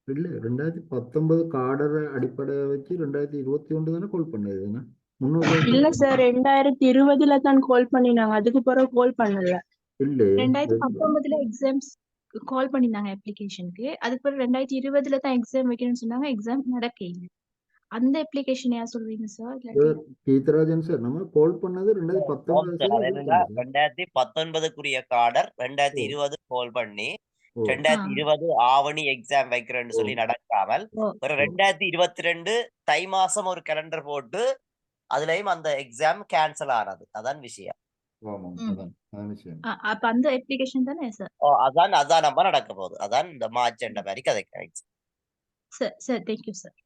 இல்லை, 2019 கார்டரை அடிப்படையை வச்சு 2021 தானே கால் பண்ணது. இல்ல சார், 2020 தான் கால் பண்ணினாங்க. அதுக்கு பிறகு கால் பண்ணல. இல்லை, 2019 எக்ஸாம்ஸ் கால் பண்ணிருந்தாங்க அப்ளிகேஷனுக்கு. அதுக்கு பிறகு 2020 தான் எக்ஸாம் வைக்கணும்னு சொன்னாங்க. எக்ஸாம் நடக்கல. அந்த அப்ளிகேஷன் யார் சொல்றீங்க சார்? கீதராஜன் சார், நம்ம கால் பண்ணது 2019. 2019 கார்டர் 2020 கால் பண்ணி 2020 ஆவணி எக்ஸாம் வைக்கிறேன்னு சொல்லி நடக்காமல் ஒரு 2022 தை மாசம் ஒரு கேலண்டர் போட்டு அதுலயும் அந்த எக்ஸாம் கேன்சல் ஆனது. அதான் விஷயம். அப்ப அந்த அப்ளிகேஷன் தானே சார்? அதான் நம்ம நடக்க போகுது. அதான் இந்த மார்ச் என்ற மாதிரி கதைக்கிறேன். Sir, thank you sir.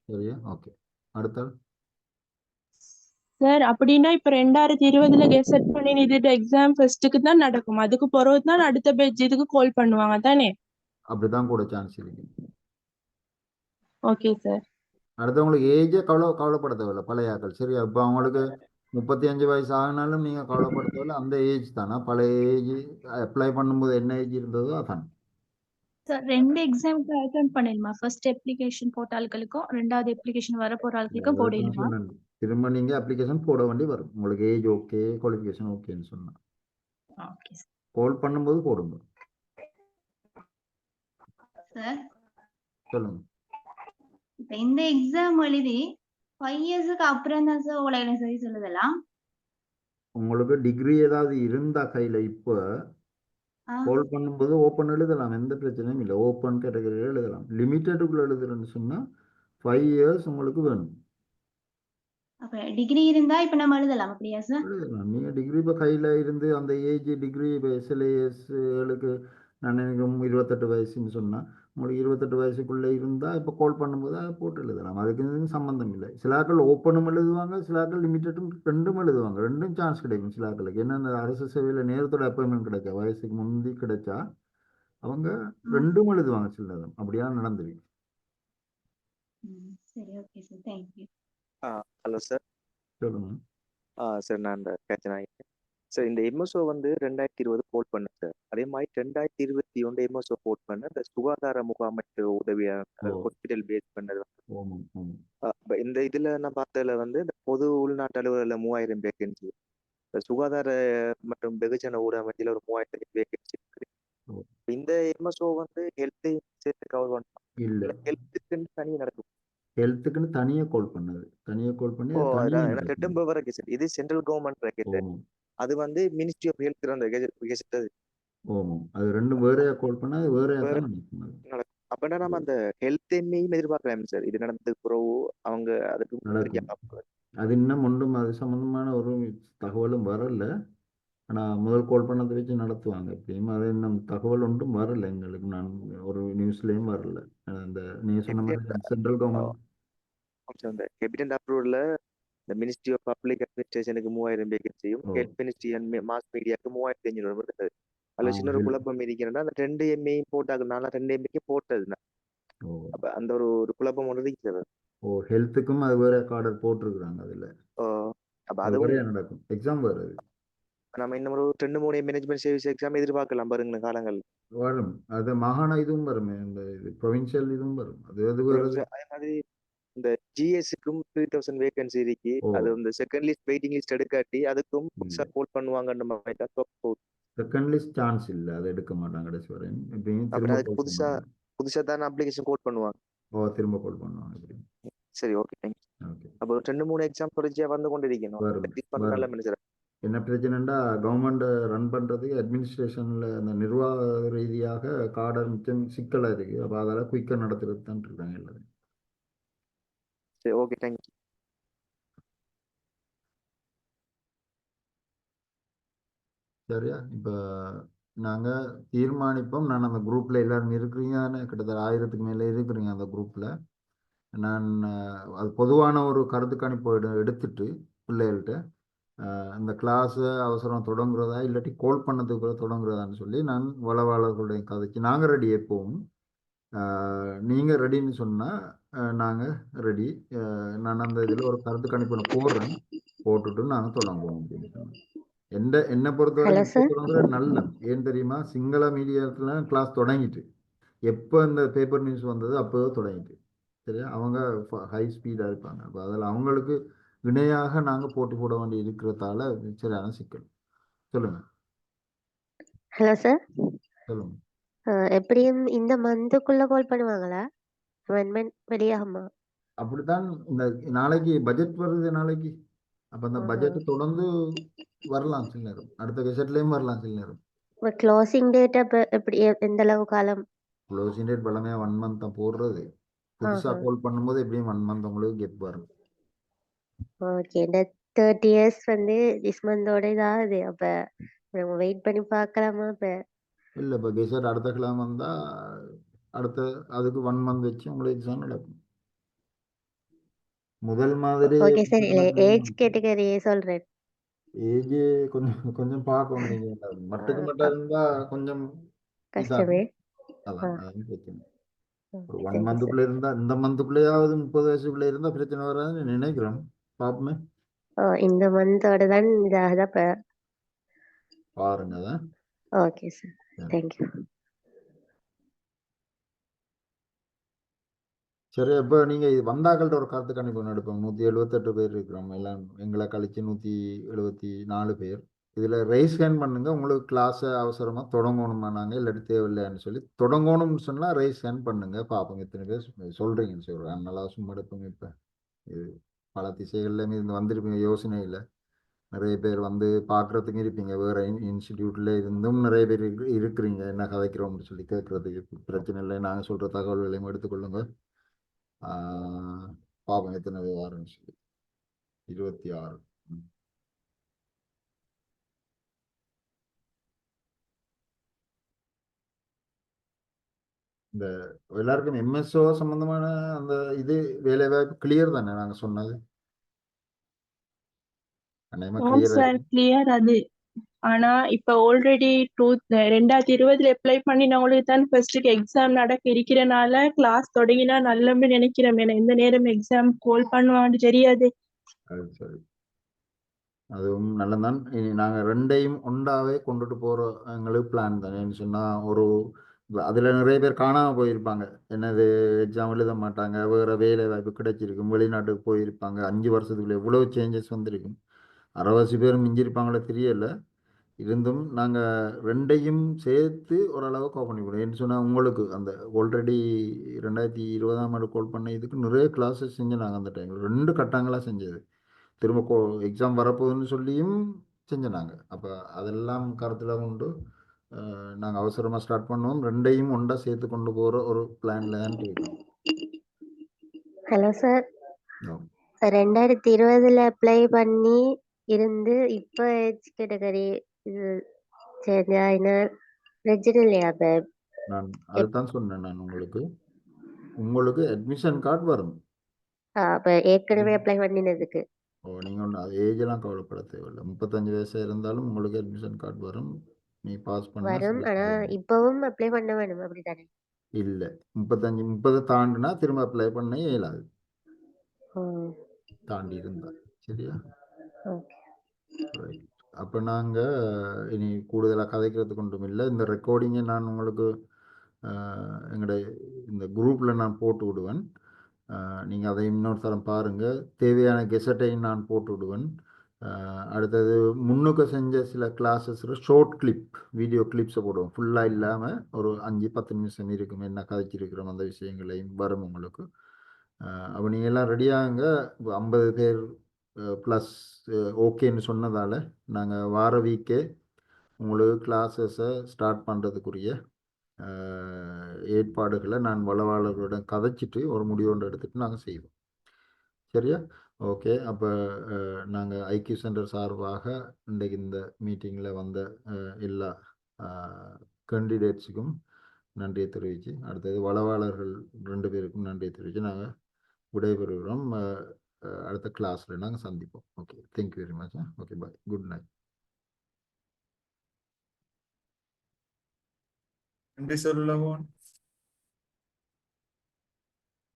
சரியா? ஓகே, அடுத்த சார், அப்படின்னா இப்ப 2020 கெசட் பண்ணி இது எக்ஸாம் ஃபர்ஸ்ட்டுக்கு தான் நடக்கும். அதுக்கு பிறகு தான் அடுத்த பேட்ச் இதுக்கு கால் பண்ணுவாங்க தானே? அப்படிதான் கூட சான்ஸ் இருக்கு. Okay sir. அடுத்தவங்களுக்கு ஏஜே கவலைப்பட தேவையில்ல, பழைய ஆக்கள். சரியா? இப்போ அவங்களுக்கு 35 வயசு ஆகினாலும் நீங்க கவலைப்பட தேவையில்ல. அந்த ஏஜ் தானே. பழைய ஏஜ் அப்ளை பண்ணும்போது என்ன ஏஜ் இருந்ததோ அதான். சார் 2 எக்ஸாம்க்கு அட்டெண்ட் பண்ணிடுமா? ஃபர்ஸ்ட் அப்ளிகேஷன் போட்ட ஆட்களுக்கும், 2வது அப்ளிகேஷன் வரப்போற ஆட்களுக்கும் அதான் நான் போடலுமா? சொன்னேன். திரும்ப நீங்க அப்ளிகேஷன் போட வேண்டி வரும். உங்களுக்கு ஏஜ் ஓகே, குவாலிஃபிகேஷன் ஓகேன்னு சொன்னா ஓகே சார். கால் பண்ணும்போது போடுங்க. சார் சொல்லுங்க. இப்ப இந்த எக்ஸாம் எழுதி 5 இயர்ஸ்க்கு அப்புறம் தான் சார் உலகம் சரி சொல்லுதெல்லாம். உங்களுக்கு டிகிரி ஏதாவது இருந்தா கையில இப்போ கால் பண்ணும்போது ஓப்பன் எழுதலாம், எந்த பிரச்சனையும் இல்லை. ஓப்பன் கேட்டகரியில் எழுதலாம். லிமிட்டெடுக்குள்ள எழுதுறேன்னு சொன்னா 5 இயர்ஸ் உங்களுக்கு வேணும். அப்ப டிகிரி இருந்தா இப்ப நம்ம எழுதலாம் அப்படியா சார்? எழுதலாம். நீங்க டிகிரி இப்போ கையில இருந்து அந்த ஏஜ் டிகிரி இப்போ எஸ்எல்ஏஎஸ்களுக்கு நான் நினைக்கிறேன் 28 வயசுன்னு சொன்னா உங்களுக்கு 28 வயசுக்குள்ள இருந்தா இப்போ கால் பண்ணும்போது அதை போட்டு எழுதலாம். அதுக்கு இதுக்கும் சம்பந்தம் இல்லை. சில ஆட்கள் ஓப்பனும் எழுதுவாங்க, சில ஆட்கள் லிமிட்டடும் ரெண்டும் எழுதுவாங்க. ரெண்டும் சான்ஸ் கிடைக்கும் சில ஆட்களுக்கு. ஏன்னா இந்த அரசு சேவையில் நேரத்தோட அப்பாயின்மெண்ட் கிடைச்சா வயசுக்கு முந்தி கிடைச்சா அவங்க ரெண்டும் எழுதுவாங்க. சில நேரம் அப்படியா நடந்துருக்கு. சரி, okay sir, thank you. Hello sir. சொல்லுங்க. சார் நான் இந்த கேட்சன் சார். இந்த எம்எஸ்ஓ வந்து 2020 போட் பண்ணேன் சார். அதே மாதிரி 2021 எம்எஸ்ஓ போட் பண்ண இந்த சுகாதார முகாமைக்கு உதவியாக ஹாஸ்பிட்டல் பேஸ் பண்ணது. இந்த இதுல நான் பார்த்ததுல வந்து இந்த பொது உள்நாட்டு அலுவலர்ல 3000 வேகன்சி, சுகாதார மற்றும் வெகுஜன ஊடகத்தில் ஒரு 3000 வேகன்சி இருக்கு. இந்த எம்எஸ்ஓ வந்து ஹெல்த் சேர்த்து கவர் பண்ணலாம் இல்ல ஹெல்த்துக்குன்னு தனியாக நடக்கும்? ஹெல்த்துக்குன்னு தனியாக கால் பண்ணது, தனியாக கால் பண்ணி இது சென்ட்ரல் கவர்மெண்ட் ரேக்கெட். அது வந்து மினிஸ்ட்ரி ஆஃப் ஹெல்த் அந்த கெஜெட். அது ரெண்டும் வேறையா கால் பண்ணா அது வேறையா தான் நடக்கும். அப்படின்னா நம்ம அந்த ஹெல்த் எம்ஐயும் எதிர்பார்க்கலாம் சார். இது நடந்ததுக்கு பிறகு அவங்க அதுக்கு அது இன்னும் ஒன்றும் அது சம்பந்தமான ஒரு தகவலும் வரல. ஆனா முதல் கால் பண்ணதை வச்சு நடத்துவாங்க எப்படியும். அது இன்னும் தகவல் ஒன்றும் வரல எங்களுக்கு. நான் ஒரு நியூஸ்லயும் வரல. அந்த நீங்க சொன்ன மாதிரி சென்ட்ரல் கவர்மெண்ட் கேபினட் அப்ரூவல்ல இந்த மினிஸ்ட்ரி ஆஃப் பப்ளிக் அட்மினிஸ்ட்ரேஷனுக்கு 3000 வேகன்சியும், ஹெல்த் மினிஸ்ட்ரி அண்ட் மாஸ் மீடியாவுக்கு 3500 இருந்தது. அதுல சின்ன ஒரு குழப்பம் இருக்கிறேன்னா அந்த 2 எம்ஏயும் போட்டாங்க. நான் 2 எம்ஏக்கு போட்டதுன்னா அப்ப அந்த ஒரு குழப்பம் ஒன்று இருக்கிறது. ஹெல்த்துக்கும் அது வேற கார்டர் போட்டிருக்கிறாங்க அதுல. அப்ப அது வேற நடக்கும். எக்ஸாம் வருது. நம்ம இன்னும் ஒரு 2-3 மேனேஜ்மெண்ட் சர்வீஸ் எக்ஸாம் எதிர்பார்க்கலாம் பாருங்க காலங்கள் வரும். அது மாகாண இதுவும் வருமே, இந்த ப்ரொவின்சியல் இதுவும் வரும். அது அதே மாதிரி இந்த ஜிஎஸ்க்கும் 3000 வேகன்சி இருக்கு. அது இந்த செகண்ட் லிஸ்ட் வெயிட்டிங் லிஸ்ட் எடுக்காட்டி அதுக்கும் புதுசா போல் பண்ணுவாங்கன்ற மாதிரி தான். செகண்ட் லிஸ்ட் சான்ஸ் இல்ல, அதை எடுக்க மாட்டாங்க கடைசி வரையும். புதுசா தான் அப்ளிகேஷன் கோட் பண்ணுவாங்க. திரும்ப கால் பண்ணுவாங்க. சரி, ஓகே, தேங்க்யூ. அப்போ 2-3 எக்ஸாம் தொடர்ச்சியா வந்து கொண்டிருக்கணும். என்ன பிரச்சனைன்னா கவர்மெண்ட் ரன் பண்றதுக்கு அட்மினிஸ்ட்ரேஷன்ல அந்த நிர்வாக ரீதியாக கார்டர் மிச்சம் சிக்கலா இருக்கு. அப்ப அதெல்லாம் குயிக்கா நடத்துறது தான் இருக்காங்க எல்லாரும். சரி, ஓகே, தேங்க்யூ. சரியா? இப்ப நாங்க தீர்மானிப்போம். நான் அந்த குரூப்ல எல்லாரும் இருக்கிறீங்க, கிட்டத்தட்ட 1000க்கு மேல இருக்கிறீங்க அந்த குரூப்ல. நான் அது பொதுவான ஒரு கருத்து கணிப்பு எடுத்துட்டு பிள்ளைகள்கிட்ட அந்த கிளாஸ் அவசரம் தொடங்குறதா இல்லாட்டி கால் பண்ணதுக்கு தொடங்குறதான்னு சொல்லி நான் வளவாளர்களுடைய கதைக்கு நாங்கள் ரெடி. எப்பவும் நீங்கள் ரெடின்னு சொன்னால் நாங்கள் ரெடி. நான் அந்த இதில் ஒரு கருத்து கணிப்பு போடுறேன், போட்டுட்டு நாங்கள் தொடங்குவோம் அப்படின்னு சொன்னேன். என்னை பொறுத்தவரை தொடங்குற நல்ல. ஏன் தெரியுமா? சிங்கள மீடியத்துல கிளாஸ் தொடங்கிட்டு எப்போ இந்த பேப்பர் நியூஸ் வந்தது அப்போதோ தொடங்கிட்டு. சரியா? அவங்க ஹை ஸ்பீடாக இருப்பாங்க. அப்போ அதில் அவங்களுக்கு இணையாக நாங்கள் போட்டி போட வேண்டி இருக்கிறதால சரியான சிக்கல். சொல்லுங்க. Hello sir. சொல்லுங்க. எப்படியும் இந்த மந்த்துக்குள்ள கால் பண்ணுவாங்களா? அமெண்ட்மெண்ட் வெளியாகுமா? அப்படித்தான். இந்த நாளைக்கு பட்ஜெட் வருது நாளைக்கு. அப்போ அந்த பட்ஜெட் தொடர்ந்து வரலாம் சில நேரம். அடுத்த கெசட்லேயும் வரலாம் சில நேரம். க்ளோசிங் டேட் அப்போ எப்படி, எந்த அளவு காலம்? க்ளோசிங் டேட் பலமையாக 1 month தான் போடுறது. புதுசாக கால் பண்ணும்போது எப்படியும் 1 month உங்களுக்கு கெப் வரும். ஓகே. இந்த 30 years வந்து திஸ் மந்தோட இதாகுது. அப்போ நம்ம வெயிட் பண்ணி பார்க்கலாமா? இப்போ இல்லை, இப்போ கெசட் அடுத்த கிழமை வந்தால் அடுத்த அதுக்கு 1 month வச்சு உங்களுக்கு எக்ஸாம் நடக்கும். முதல் மாதிரி ஓகே சார். இல்லை, ஏஜ் கேட்டகரியே சொல்கிறேன். ஏஜ் கொஞ்சம் கொஞ்சம் பார்க்கணும். நீங்கள் மட்டுக்கு மட்டும் இருந்தால் கொஞ்சம் கஷ்டமே. அதான் பிரச்சனை. ஒரு 1 monthக்குள்ளே இருந்தால், இந்த மந்த்துக்குள்ளேயாவது 30 வயசுக்குள்ளே இருந்தால் பிரச்சனை வராதுன்னு நினைக்கிறேன். பார்ப்போமே. இந்த மந்தோட தான் இதாகுதா இப்போ? பாருங்க. Okay sir, thank you. சரி, இப்போ நீங்கள் இது வந்தாக்கள்கிட்ட ஒரு கருத்து கணிப்பு ஒன்று எடுப்போம். 178 பேர் இருக்கிறோம் எல்லாம், எங்களை கழிச்சு 174 பேர். இதில் ரைஸ் ஹேண்ட் பண்ணுங்க, உங்களுக்கு கிளாஸை அவசரமாக தொடங்கணுமா நாங்கள் இல்லாட்டி தேவையில்லைன்னு சொல்லி தொடங்கணும்னு சொன்னால் ரைஸ் ஹேண்ட் பண்ணுங்க, பார்ப்போம் எத்தனை பேர் சொல்கிறீங்கன்னு சொல்கிறேன். நல்லா சும்மா எடுப்போங்க. இப்போ இது பல திசைகள்லேயுமே இருந்து வந்திருப்பீங்க, யோசனை இல்லை. நிறைய பேர் வந்து பார்க்குறதுக்கு இருப்பீங்க, வேறு இன்ஸ்டிடியூட்டில் இருந்தும் நிறைய பேர் இருக்கிறீங்க, என்ன கதைக்கிறோம்னு சொல்லி கேட்குறதுக்கு. பிரச்சனை இல்லை, நாங்கள் சொல்கிற தகவல்களையும் எடுத்துக்கொள்ளுங்க. பாப்போம் எத்தனை வாரம் சொல்லி. 26. இந்த எல்லாருக்கும் எம்எஸ்ஓ சம்பந்தமான அந்த இது வேலை வாய்ப்பு கிளியர் தானே நாங்க சொன்னது? கிளியர் அது. ஆனா இப்ப ஆல்ரெடி 2020 அப்ளை பண்ணினவங்களுக்கு தான் ஃபர்ஸ்ட்டுக்கு எக்ஸாம் நடக்க இருக்கிறனால கிளாஸ் தொடங்கினா நல்லன்னு நினைக்கிறேன். ஏன்னா எந்த நேரம் எக்ஸாம் கால் பண்ணுவான்னு தெரியாது. அது சரி, அதுவும் நல்லதான். இனி நாங்கள் ரெண்டையும் ஒன்றாவே கொண்டுட்டு போகிற எங்களுக்கு பிளான் தானேன்னு சொன்னால், ஒரு அதில் நிறைய பேர் காணாமல் போயிருப்பாங்க. என்னது எக்ஸாம் எழுத மாட்டாங்க, வேறு வேலை வாய்ப்பு கிடைச்சிருக்கும், வெளிநாட்டுக்கு போயிருப்பாங்க. 5 வருஷத்துக்குள்ள எவ்வளோ சேஞ்சஸ் வந்திருக்கும். 60 பேர் மிஞ்சிருப்பாங்களே தெரியல. இருந்தும் நாங்கள் ரெண்டையும் சேர்த்து ஓரளவுக்கு ஓப்பன் பண்ணி ஏன்னு சொன்னால், உங்களுக்கு அந்த ஆல்ரெடி 2020 கால் பண்ண இதுக்கு நிறைய கிளாஸஸ் செஞ்சு நாங்கள் அந்த டைமில் 2 கட்டங்களாக செஞ்சது. திரும்ப எக்ஸாம் வரப்போகுதுன்னு சொல்லியும் செஞ்சனாங்க. அப்போ அதெல்லாம் கருத்தில் கொண்டு நாங்கள் அவசரமாக ஸ்டார்ட் பண்ணுவோம். ரெண்டையும் ஒன்றா சேர்த்து கொண்டு போகிற ஒரு பிளான்ல தான் இருக்கோம். ஹலோ சார், 2020 அப்ளை பண்ணி இருந்து இப்போ ஏஜ் கேட்டகரி இது சேஞ்ச் பிரச்சனை இல்லையா? நான் அதுதான் சொன்னேன். நான் உங்களுக்கு அட்மிஷன் கார்டு வரும். அப்போ ஏற்கனவே அப்ளை பண்ணினதுக்கு நீங்கள் ஒன்று அது ஏஜெல்லாம் கவலைப்பட தேவையில்லை. 35 வயசாக இருந்தாலும் உங்களுக்கு அட்மிஷன் கார்டு வரும். நீ பாஸ் பண்ண வரும். ஆனா இப்பவும் அப்ளை பண்ண வேணும் அப்படித்தானே? இல்லை, 30 தாண்டினா திரும்ப அப்ளை பண்ண இயலாது, தாண்டி இருந்தா. சரியா? ரைட். அப்போ நாங்கள் இனி கூடுதலாக கதைக்கிறதுக்கு ஒன்றும் இல்லை. இந்த ரெக்கார்டிங்கை நான் உங்களுக்கு எங்களுடைய இந்த குரூப்பில் நான் போட்டு விடுவேன். நீங்கள் அதை இன்னொரு தரம் பாருங்கள். தேவையான கெசட்டையும் நான் போட்டு விடுவேன். அடுத்தது முன்னுக்கு செஞ்ச சில கிளாஸஸில் ஷார்ட் கிளிப் வீடியோ கிளிப்ஸை போடுவோம். ஃபுல்லாக இல்லாமல் ஒரு 5-10 நிமிஷம் இருக்கும், என்ன கதைச்சிருக்கிறோம் அந்த விஷயங்களையும் வரும் உங்களுக்கு. அப்போ நீங்கள் எல்லாம் ரெடியாகுங்க. 50 பேர் ப்ளஸ் ஓகேன்னு சொன்னதால் நாங்கள் வார வீக்கே உங்களுக்கு கிளாஸஸை ஸ்டார்ட் பண்ணுறதுக்குரிய ஏற்பாடுகளை நான் வளவாளர்களுடன் கதைச்சிட்டு ஒரு முடிவு ஒன்று எடுத்துகிட்டு நாங்கள் செய்வோம். சரியா? ஓகே. அப்போ நாங்கள் ஐக்கிய சென்டர் சார்பாக இன்றைக்கு இந்த மீட்டிங்கில் வந்த எல்லா கேண்டிடேட்ஸுக்கும் நன்றியை தெரிவித்து, அடுத்தது வளவாளர்கள் 2 பேருக்கும் நன்றியை தெரிவித்து நாங்கள் விடைபெறுகிறோம். அடுத்த கிளாஸில் நாங்கள் சந்திப்போம். Okay, thank you very much. Okay, bye, good night. நன்றி சொல்லவும்.